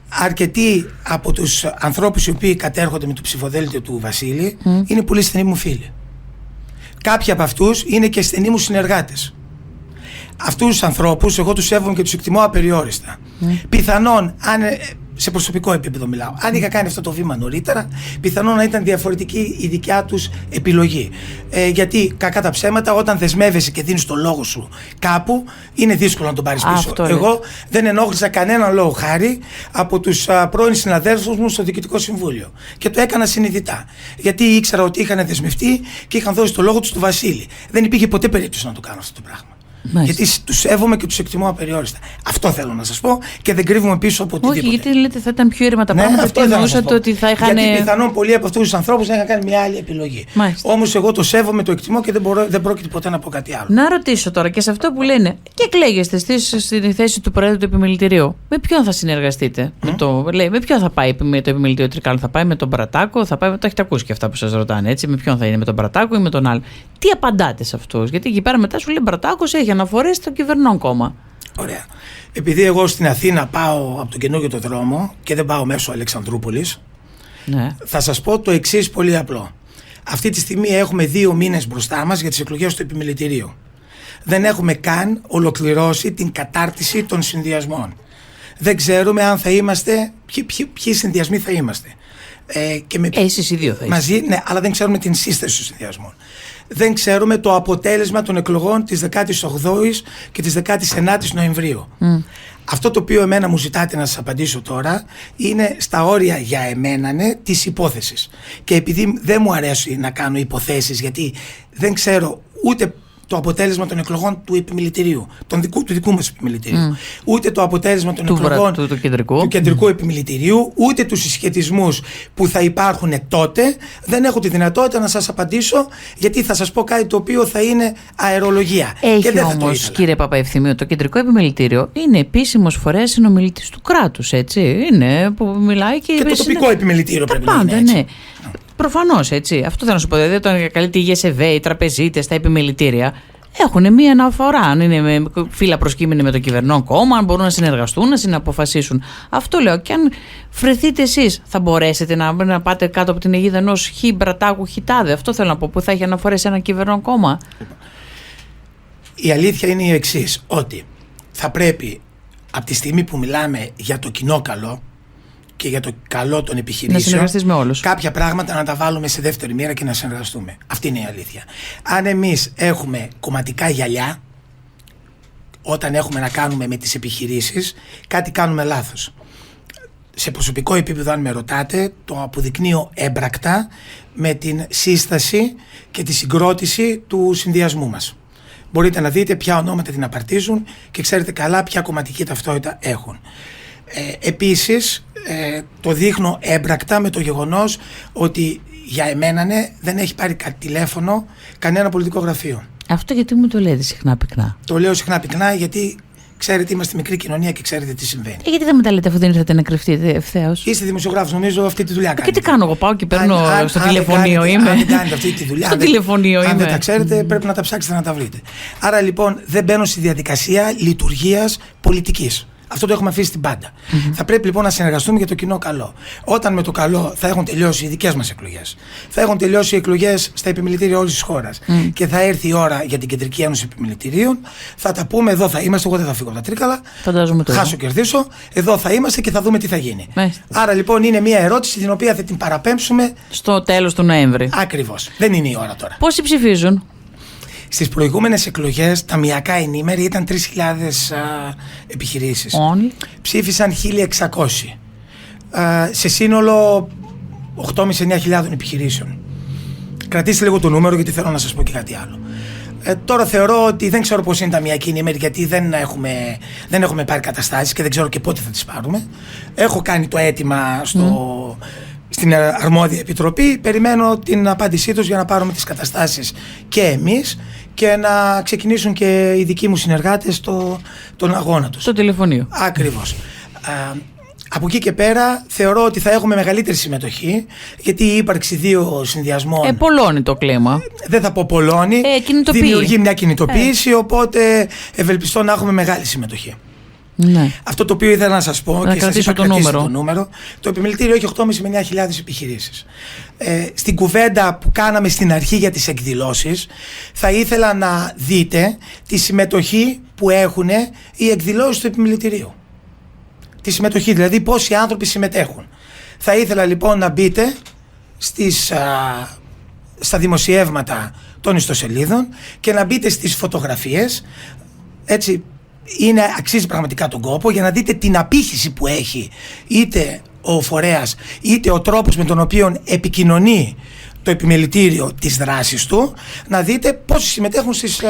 Αρκετοί από τους ανθρώπους οι οποίοι κατέρχονται με το ψηφοδέλτιο του Βασίλη είναι πολύ στενοί μου φίλοι. Κάποιοι από αυτούς είναι και στενοί μου συνεργάτες. Αυτούς τους ανθρώπους εγώ τους σέβομαι και τους εκτιμώ απεριόριστα. Πιθανόν, σε προσωπικό επίπεδο μιλάω, αν είχα κάνει αυτό το βήμα νωρίτερα, πιθανόν να ήταν διαφορετική η δικιά τους επιλογή. Γιατί κακά τα ψέματα, όταν δεσμεύεσαι και δίνεις το λόγο σου κάπου, είναι δύσκολο να τον πάρεις πίσω. Εγώ δεν ενόχλησα κανέναν λόγο χάρη από τους πρώην συναδέλφους μου στο Διοικητικό Συμβούλιο. Και το έκανα συνειδητά. Γιατί ήξερα ότι είχαν δεσμευτεί και είχαν δώσει το λόγο τους του Βασίλη. Δεν υπήρχε ποτέ περίπτωση να το κάνω αυτό το πράγμα. Μάλιστα. Γιατί τους σέβομαι και τους εκτιμώ απεριόριστα. Αυτό θέλω να σας πω και δεν κρύβουμε πίσω από οτιδήποτε. Όχι, γιατί λέτε θα ήταν πιο ήρεμα τα πράγματα. Αυτό εννοούσατε ότι θα είχαν. Γιατί πιθανόν πολλοί από αυτούς τους ανθρώπους να είχαν κάνει μια άλλη επιλογή. Όμως εγώ το σέβομαι, το εκτιμώ και δεν πρόκειται ποτέ να πω κάτι άλλο. Να ρωτήσω τώρα και σε αυτό που λένε και εκλέγεστε στη θέση του Προέδρου του Επιμελητηρίου. Με ποιον θα συνεργαστείτε? Με ποιον θα πάει το Επιμελητήριο Τρικάλων? Θα πάει με τον Μπρατάκο? Θα πάει, το έχετε ακούσει και αυτά που σας ρωτάνε, έτσι? Με ποιον θα είναι, με τον Μπρατάκο ή με τον άλλο? Τι απαντάτε σε αυτούς? Γιατί εκεί πέρα μετά σου λέει Μπρατάκος έχει αναφορές στο κυβερνών κόμμα. Ωραία. Επειδή εγώ στην Αθήνα πάω από τον καινούργιο το δρόμο και δεν πάω μέσω Αλεξανδρούπολης, θα σας πω το εξής πολύ απλό. Αυτή τη στιγμή έχουμε 2 μήνες μπροστά μας για τις εκλογές του Επιμελητηρίου. Δεν έχουμε καν ολοκληρώσει την κατάρτιση των συνδυασμών. Δεν ξέρουμε αν θα είμαστε, ποιοι συνδυασμοί θα είμαστε. Εσείς οι δύο θα είστε. Μαζί, ναι, αλλά δεν ξέρουμε την σύσταση των συνδυασμών. Δεν ξέρουμε το αποτέλεσμα των εκλογών της 18ης και της 19ης Νοεμβρίου. Αυτό το οποίο εμένα μου ζητάτε να σας απαντήσω τώρα είναι στα όρια για εμένα της υπόθεσης. Και επειδή δεν μου αρέσει να κάνω υποθέσεις, γιατί δεν ξέρω ούτε το αποτέλεσμα των εκλογών του επιμελητηρίου, του δικού μας επιμελητηρίου, ούτε το αποτέλεσμα των εκλογών του κεντρικού επιμελητηρίου, ούτε τους συσχετισμούς που θα υπάρχουν τότε. Δεν έχω τη δυνατότητα να σας απαντήσω, γιατί θα σας πω κάτι το οποίο θα είναι αερολογία. Έχει όμως, κύριε Παπαευθυμίου, το κεντρικό επιμελητήριο είναι επίσημος φορέας συνομιλητής του κράτους, έτσι. Είναι που μιλάει και το τοπικό επιμελητήριο πρέπει πάντα, να είναι. Ναι. Προφανώς, έτσι. Αυτό θέλω να σου πω. Δηλαδή, όταν καλείται η ΓΕΣΕΒ, οι τραπεζίτες, τα επιμελητήρια έχουν μία αναφορά. Αν είναι φύλλα προσκύμενοι με το κυβερνών κόμμα, αν μπορούν να συνεργαστούν, να συναποφασίσουν. Αυτό λέω. Και αν βρεθείτε εσείς, θα μπορέσετε να πάτε κάτω από την αιγίδα ενός μπρατάκου τάδε. Αυτό θέλω να πω, που θα έχει αναφορές σε ένα κυβερνών κόμμα. Η αλήθεια είναι η εξής, ότι θα πρέπει από τη στιγμή που μιλάμε για το κοινό καλό και για το καλό των επιχειρήσεων, με όλους, κάποια πράγματα να τα βάλουμε σε δεύτερη μοίρα και να συνεργαστούμε. Αυτή είναι η αλήθεια. Αν εμείς έχουμε κομματικά γυαλιά, όταν έχουμε να κάνουμε με τις επιχειρήσεις, κάτι κάνουμε λάθος. Σε προσωπικό επίπεδο, αν με ρωτάτε, το αποδεικνύω έμπρακτα με την σύσταση και τη συγκρότηση του συνδυασμού μας. Μπορείτε να δείτε ποια ονόματα την απαρτίζουν και ξέρετε καλά ποια κομματική ταυτότητα έχουν. Επίσης, το δείχνω έμπρακτα με το γεγονός ότι για εμένα δεν έχει πάρει τηλέφωνο κανένα πολιτικό γραφείο. Αυτό γιατί μου το λέτε συχνά πυκνά? Το λέω συχνά πυκνά γιατί ξέρετε, είμαστε μικρή κοινωνία και ξέρετε τι συμβαίνει. Γιατί δεν με τα λέτε αφού δεν ήρθατε να κρυφτείτε ευθέως? Είστε δημοσιογράφος, νομίζω αυτή τη δουλειά κάνετε. Και τι κάνω εγώ, πάω και παίρνω στο τηλεφωνείο είμαι. Αν δεν κάνετε αυτή τη δουλειά, στο τηλεφωνείο είμαι. Αν δεν τα ξέρετε, πρέπει να τα ψάξετε να τα βρείτε. Άρα λοιπόν δεν μπαίνω στη διαδικασία λειτουργίας πολιτικής. Αυτό το έχουμε αφήσει στην πάντα. Θα πρέπει λοιπόν να συνεργαστούμε για το κοινό καλό. Όταν με το καλό θα έχουν τελειώσει οι δικές μας εκλογές, θα έχουν τελειώσει οι εκλογές στα επιμελητήρια όλης της χώρας και θα έρθει η ώρα για την Κεντρική Ένωση Επιμελητηρίων, θα τα πούμε, εδώ θα είμαστε. Εγώ δεν θα φύγω από τα Τρίκαλα. Χάσω, κερδίσω. Εδώ θα είμαστε και θα δούμε τι θα γίνει. Άρα λοιπόν είναι μια ερώτηση την οποία θα την παραπέμψουμε στο τέλος του Νοέμβρη. Ακριβώς. Δεν είναι η ώρα τώρα. Πόσοι ψηφίζουν? Στις προηγούμενες εκλογές, τα μιακά ενήμεροι ήταν 3.000 επιχειρήσεις. Ψήφισαν 1.600. Σε σύνολο 8.500-9.000 επιχειρήσεων. Κρατήστε λίγο το νούμερο γιατί θέλω να σας πω και κάτι άλλο. Τώρα θεωρώ ότι δεν ξέρω πώς είναι τα μιακοί ενήμεροι, γιατί δεν έχουμε πάρει καταστάσεις και δεν ξέρω και πότε θα τις πάρουμε. Έχω κάνει το αίτημα στην αρμόδια επιτροπή. Περιμένω την απάντησή τους για να πάρουμε τις καταστάσεις και εμείς και να ξεκινήσουν και οι δικοί μου συνεργάτες τον αγώνα τους. Στο τηλεφωνείο. Ακριβώς. Από εκεί και πέρα θεωρώ ότι θα έχουμε μεγαλύτερη συμμετοχή, γιατί η ύπαρξη δύο συνδυασμών πολλώνει το κλίμα. Δεν θα πω πολλώνει, δημιουργεί μια κινητοποίηση, οπότε ευελπιστώ να έχουμε μεγάλη συμμετοχή. Ναι. Αυτό το οποίο ήθελα να σας πω να και σας είπα το νούμερο, το επιμελητήριο έχει 8.500 με 9.000 επιχειρήσεις. Στην κουβέντα που κάναμε στην αρχή για τις εκδηλώσεις, θα ήθελα να δείτε τη συμμετοχή που έχουν οι εκδηλώσεις του επιμελητηρίου. Τη συμμετοχή, δηλαδή πόσοι άνθρωποι συμμετέχουν. Θα ήθελα λοιπόν να μπείτε στα δημοσιεύματα των ιστοσελίδων και να μπείτε στις φωτογραφίες, έτσι. Αξίζει πραγματικά τον κόπο για να δείτε την απήχηση που έχει είτε ο φορέας είτε ο τρόπος με τον οποίο επικοινωνεί το επιμελητήριο της δράσης του, να δείτε πόσοι συμμετέχουν στις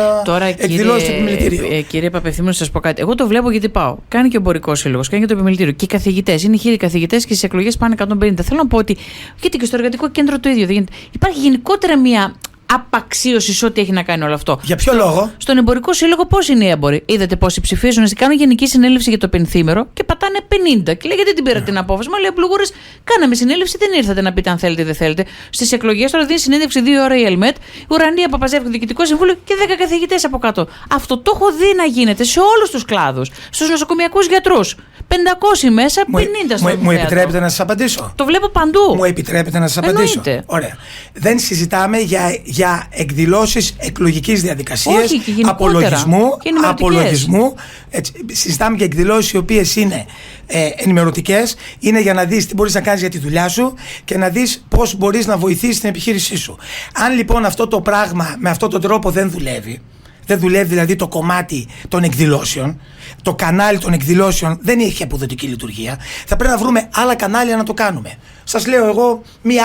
εκδηλώσεις του επιμελητηρίου. Κύριε Παπευθυμίου, να σας πω κάτι. Εγώ το βλέπω γιατί πάω. Κάνει και ο εμπορικός σύλλογος, κάνει και το επιμελητήριο. Και οι καθηγητές, είναι χίλιοι καθηγητές και στις εκλογές πάνε 150. Θέλω να πω ότι. Γιατί και στο εργατικό κέντρο το ίδιο. Υπάρχει γενικότερα μια απαξίωση σε ό,τι έχει να κάνει όλο αυτό. Για ποιο λόγο? Στον εμπορικό σύλλογο πώς είναι οι έμποροι? Είδατε πόσοι ψηφίζουν? Κάνουν γενική συνέλευση για το πενθήμερο και πατάνε 50. Και λέει, γιατί την πήρατε την απόφαση? Μα λέει, Πλουγούρης, κάναμε συνέλευση, δεν ήρθατε να πείτε αν θέλετε ή δεν θέλετε. Στις εκλογές τώρα δίνει συνέντευξη 2 ώρα η ΕΛΜΕΤ, Ουρανία Παπαζεύκου, Διοικητικό Συμβούλιο και 10 καθηγητές από κάτω. Αυτό το έχω δει να γίνεται σε όλους τους κλάδους. Στους νοσοκομιακούς γιατρούς. 500 μέσα, 50 στο Μου επιτρέπετε να σας απαντήσω? Το βλέπω παντού. Μου επιτρέπετε να σας απαντήσω? Ωραία. Δεν συζητάμε για εκδηλώσεις εκλογικής διαδικασίας, απολογισμού. Συζητάμε για εκδηλώσεις οι οποίες είναι ενημερωτικές, είναι για να δεις τι μπορείς να κάνεις για τη δουλειά σου και να δεις πώς μπορείς να βοηθήσεις την επιχείρησή σου. Αν λοιπόν αυτό το πράγμα με αυτόν τον τρόπο δεν δουλεύει, Δεν δουλεύει δηλαδή το κομμάτι των εκδηλώσεων. Το κανάλι των εκδηλώσεων δεν έχει αποδοτική λειτουργία. Θα πρέπει να βρούμε άλλα κανάλια να το κάνουμε. Σας λέω εγώ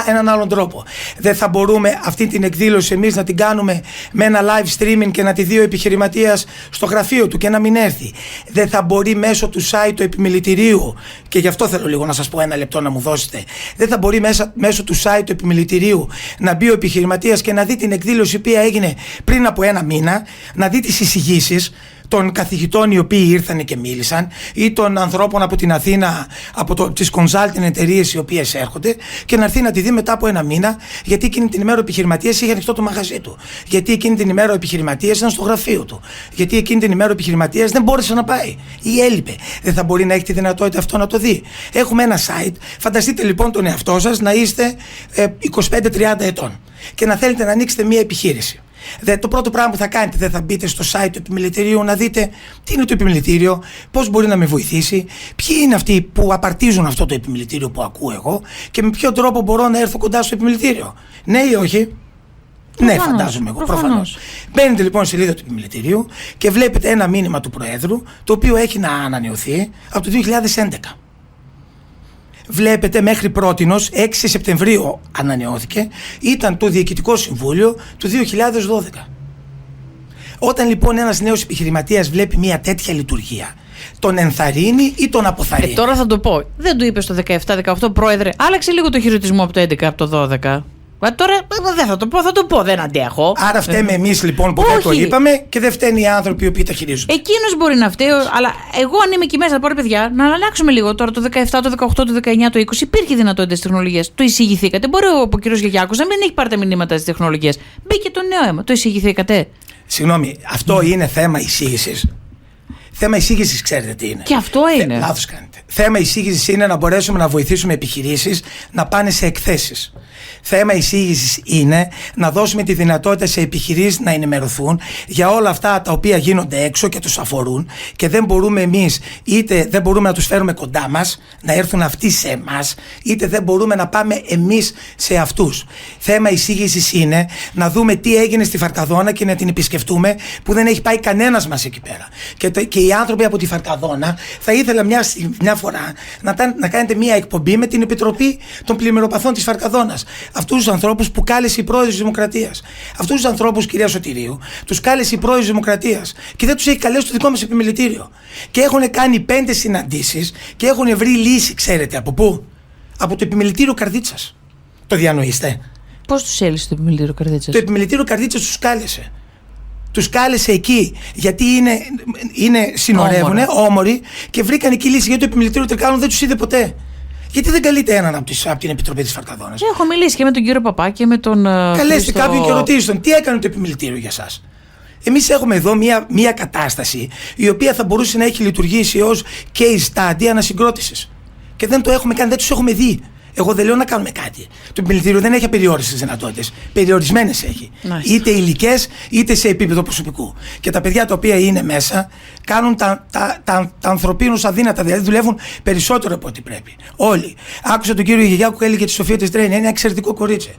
έναν άλλον τρόπο. Δεν θα μπορούμε αυτή την εκδήλωση εμείς να την κάνουμε με ένα live streaming και να τη δει ο επιχειρηματίας στο γραφείο του και να μην έρθει. Δεν θα μπορεί μέσω του site του επιμελητηρίου, και γι' αυτό θέλω λίγο να σας πω ένα λεπτό να μου δώσετε. Δεν θα μπορεί μέσω του site του επιμελητηρίου να μπει ο επιχειρηματίας και να δει την εκδήλωση που έγινε πριν από ένα μήνα, να δει τις εισηγήσεις των καθηγητών οι οποίοι ήρθαν και μίλησαν, ή των ανθρώπων από την Αθήνα, από τις consulting εταιρείες οι οποίες έρχονται, και να έρθει να τη δει μετά από ένα μήνα, γιατί εκείνη την ημέρα ο επιχειρηματίας είχε ανοιχτό το μαγαζί του. Γιατί εκείνη την ημέρα ο επιχειρηματίας ήταν στο γραφείο του. Γιατί εκείνη την ημέρα ο επιχειρηματίας δεν μπόρεσε να πάει ή έλειπε. Δεν θα μπορεί να έχει τη δυνατότητα αυτό να το δει. Έχουμε ένα site. Φανταστείτε λοιπόν τον εαυτό σας να είστε 25-30 ετών και να θέλετε να ανοίξετε μία επιχείρηση. Το πρώτο πράγμα που θα κάνετε, δεν θα μπείτε στο site του επιμελητηρίου να δείτε τι είναι το επιμελητήριο, πώς μπορεί να με βοηθήσει, ποιοι είναι αυτοί που απαρτίζουν αυτό το επιμελητήριο που ακούω εγώ και με ποιο τρόπο μπορώ να έρθω κοντά στο επιμελητήριο. Ναι ή όχι? Ναι, φαντάζομαι εγώ, προφανώς. Μπαίνετε λοιπόν στη σελίδα του επιμελητηρίου και βλέπετε ένα μήνυμα του Προέδρου, το οποίο έχει να ανανεωθεί από το 2011. Βλέπετε μέχρι πρότινος, 6 Σεπτεμβρίου ανανεώθηκε, ήταν το Διοικητικό Συμβούλιο του 2012. Όταν λοιπόν ένας νέος επιχειρηματίας βλέπει μια τέτοια λειτουργία, τον ενθαρρύνει ή τον αποθαρρύνει? Τώρα θα το πω. Δεν του είπες το 17-18, Πρόεδρε, άλλαξε λίγο το χειροτερισμό από το 11 από το 12. Τώρα δεν θα το πω, δεν αντέχω. Άρα φταίμε εμείς λοιπόν που δεν το είπαμε και δεν φταίνουν οι άνθρωποι οι οποίοι τα χειρίζονται. Εκείνος μπορεί να φταίει, αλλά εγώ αν είμαι εκεί μέσα θα πω, ρε παιδιά, να αλλάξουμε λίγο τώρα το 17, το 18, το 19, το 20. Υπήρχε δυνατότητα στις τεχνολογίες. Το εισηγηθήκατε. Μπορεί ο κύριος Γεγιάκος να μην έχει πάρει τα μηνύματα στις τεχνολογίες. Μπήκε το νέο αίμα. Το εισηγηθήκατε? Συγγνώμη, αυτό είναι θέμα εισήγησης? Θέμα εισήγησης ξέρετε τι είναι? Και αυτό είναι. Λάθος κάνετε. Θέμα εισήγησης είναι να μπορέσουμε να βοηθήσουμε επιχειρήσεις να πάνε σε εκθέσεις. Θέμα εισήγησης είναι να δώσουμε τη δυνατότητα σε επιχειρήσεις να ενημερωθούν για όλα αυτά τα οποία γίνονται έξω και τους αφορούν, και δεν μπορούμε εμείς, είτε δεν μπορούμε να τους φέρουμε κοντά μας, να έρθουν αυτοί σε εμάς, είτε δεν μπορούμε να πάμε εμείς σε αυτούς. Θέμα εισήγησης είναι να δούμε τι έγινε στη Φαρκαδόνα και να την επισκεφτούμε, που δεν έχει πάει κανένας μας εκεί πέρα. Και οι άνθρωποι από τη Φαρκαδόνα θα ήθελα μια φορά να κάνετε μια εκπομπή με την Επιτροπή των Πλημμυροπαθών της Φαρκαδόνας. Αυτούς τους ανθρώπους που κάλεσε η Πρόεδρος της Δημοκρατίας. Αυτούς τους ανθρώπους, κυρία Σωτηρίου, τους κάλεσε η Πρόεδρος της Δημοκρατίας και δεν τους έχει καλέσει στο δικό μας επιμελητήριο. Και έχουν κάνει 5 συναντήσεις και έχουν βρει λύση, ξέρετε από πού? Από το επιμελητήριο Καρδίτσας. Το διανοείστε? Πώς τους έλυσε το επιμελητήριο Καρδίτσας? Το επιμελητήριο Καρδίτσας τους κάλεσε. Τους κάλεσε εκεί γιατί συνορεύουν, όμοροι, και βρήκαν εκεί λύση. Γιατί το επιμελητήριο Τρικάλων δεν τους είδε ποτέ. Γιατί δεν καλείται έναν από την Επιτροπή της Φαρκαδόνας? Έχω μιλήσει και με τον κύριο Παπά και με τον. Καλέστε κάποιον και ρωτήστε τον τι έκανε το επιμελητήριο για σας. Εμείς έχουμε εδώ μια κατάσταση η οποία θα μπορούσε να έχει λειτουργήσει ως case study ανασυγκρότησης. Και δεν το έχουμε κάνει, δεν τους έχουμε δει. Εγώ δεν λέω να κάνουμε κάτι. Το επιμελητήριο δεν έχει απεριόριστες δυνατότητες. Περιορισμένες έχει. Είτε υλικές είτε σε επίπεδο προσωπικού. Και τα παιδιά τα οποία είναι μέσα κάνουν τα ανθρωπίνως αδύνατα. Δηλαδή δουλεύουν περισσότερο από ό,τι πρέπει. Όλοι. Άκουσα τον κύριο Γεγιάκου που έλεγε τη Σοφία της Τρέιν. Είναι ένα εξαιρετικό κορίτσι.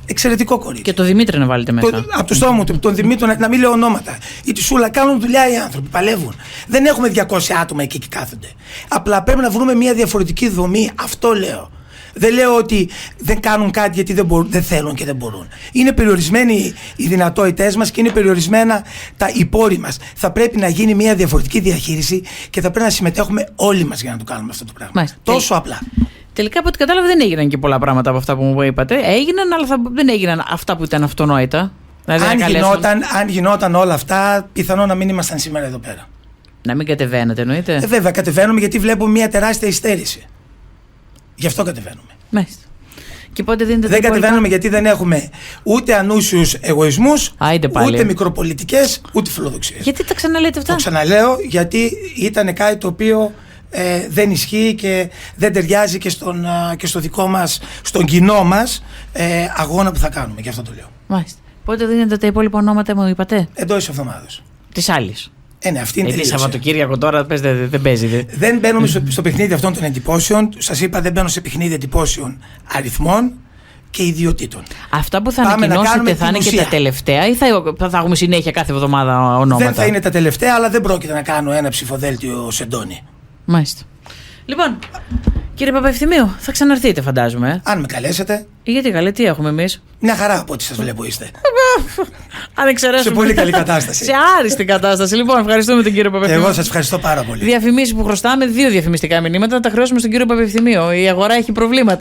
Εξαιρετικό κορίτσι. Και τον Δημήτρη να βάλετε μέσα. Από το στόμα του, τον Δημήτρη, να μην λέω ονόματα. Η Τισούλα, κάνουν δουλειά οι άνθρωποι, παλεύουν. Δεν έχουμε 200 άτομα εκεί και κάθονται. Απλά πρέπει να βρούμε μια διαφορετική δομή. Αυτό λέω. Δεν λέω ότι δεν κάνουν κάτι γιατί δεν θέλουν και δεν μπορούν. Είναι περιορισμένοι οι δυνατότητές μας και είναι περιορισμένα οι πόροι μας. Θα πρέπει να γίνει μια διαφορετική διαχείριση και θα πρέπει να συμμετέχουμε όλοι μας για να το κάνουμε αυτό το πράγμα. Μάλιστα. Τόσο απλά. Τελικά από ό,τι κατάλαβα δεν έγιναν και πολλά πράγματα από αυτά που μου είπατε. Έγιναν, αλλά δεν έγιναν αυτά που ήταν αυτονόητα. Δηλαδή αν γινόταν όλα αυτά, πιθανόν να μην ήμασταν σήμερα εδώ πέρα. Να μην κατεβαίνετε, εννοείται? Βέβαια, κατεβαίνουμε γιατί βλέπουμε μια τεράστια υστέρηση. Γι' αυτό κατεβαίνουμε. Μάλιστα. Και πότε δίνετε δεν κατεβαίνουμε γιατί δεν έχουμε ούτε ανούσιους εγωισμούς, ούτε μικροπολιτικές, ούτε φιλοδοξίες. Γιατί τα ξαναλέτε αυτά? Το ξαναλέω γιατί ήταν κάτι το οποίο δεν ισχύει και δεν ταιριάζει και στο δικό μας, στον κοινό μας αγώνα που θα κάνουμε. Γι' αυτό το λέω. Μάλιστα. Πότε δίνετε τα υπόλοιπα ονόματα, μου είπατε? Εντός εβδομάδας. Της άλλης? Ναι, αυτή είναι η Σαββατοκύριακο τώρα δεν παίζει. Δεν μπαίνουμε στο παιχνίδι αυτών των εντυπώσεων. Σας είπα, δεν μπαίνω σε παιχνίδι εντυπώσεων αριθμών. και ιδιωτήτων. Αυτά που θα Πάμε να ανακοινώσετε κάνουμε θα είναι την και τα ουσία. τελευταία ή θα έχουμε συνέχεια κάθε εβδομάδα ονόματα? Δεν θα είναι τα τελευταία, αλλά δεν πρόκειται να κάνω ένα ψηφοδέλτιο σεντόνι. Μάλιστα. Λοιπόν, κύριε Παπαευθυμίου, θα ξαναρθείτε φαντάζομαι. Αν με καλέσετε. Γιατί καλέ, τι έχουμε εμείς? Μια χαρά από ό,τι σας βλέπω είστε. Αν εξαιρέσουμε. Σε πολύ καλή κατάσταση. Σε άριστη κατάσταση. Λοιπόν, ευχαριστούμε τον κύριο Παπαευθυμίου. Εγώ σας ευχαριστώ πάρα πολύ. Διαφημίσεις που χρωστάμε, 2 διαφημιστικά μηνύματα, να τα χρεώσουμε στον κύριο Παπαευθυμίου. Η αγορά έχει προβλήματα.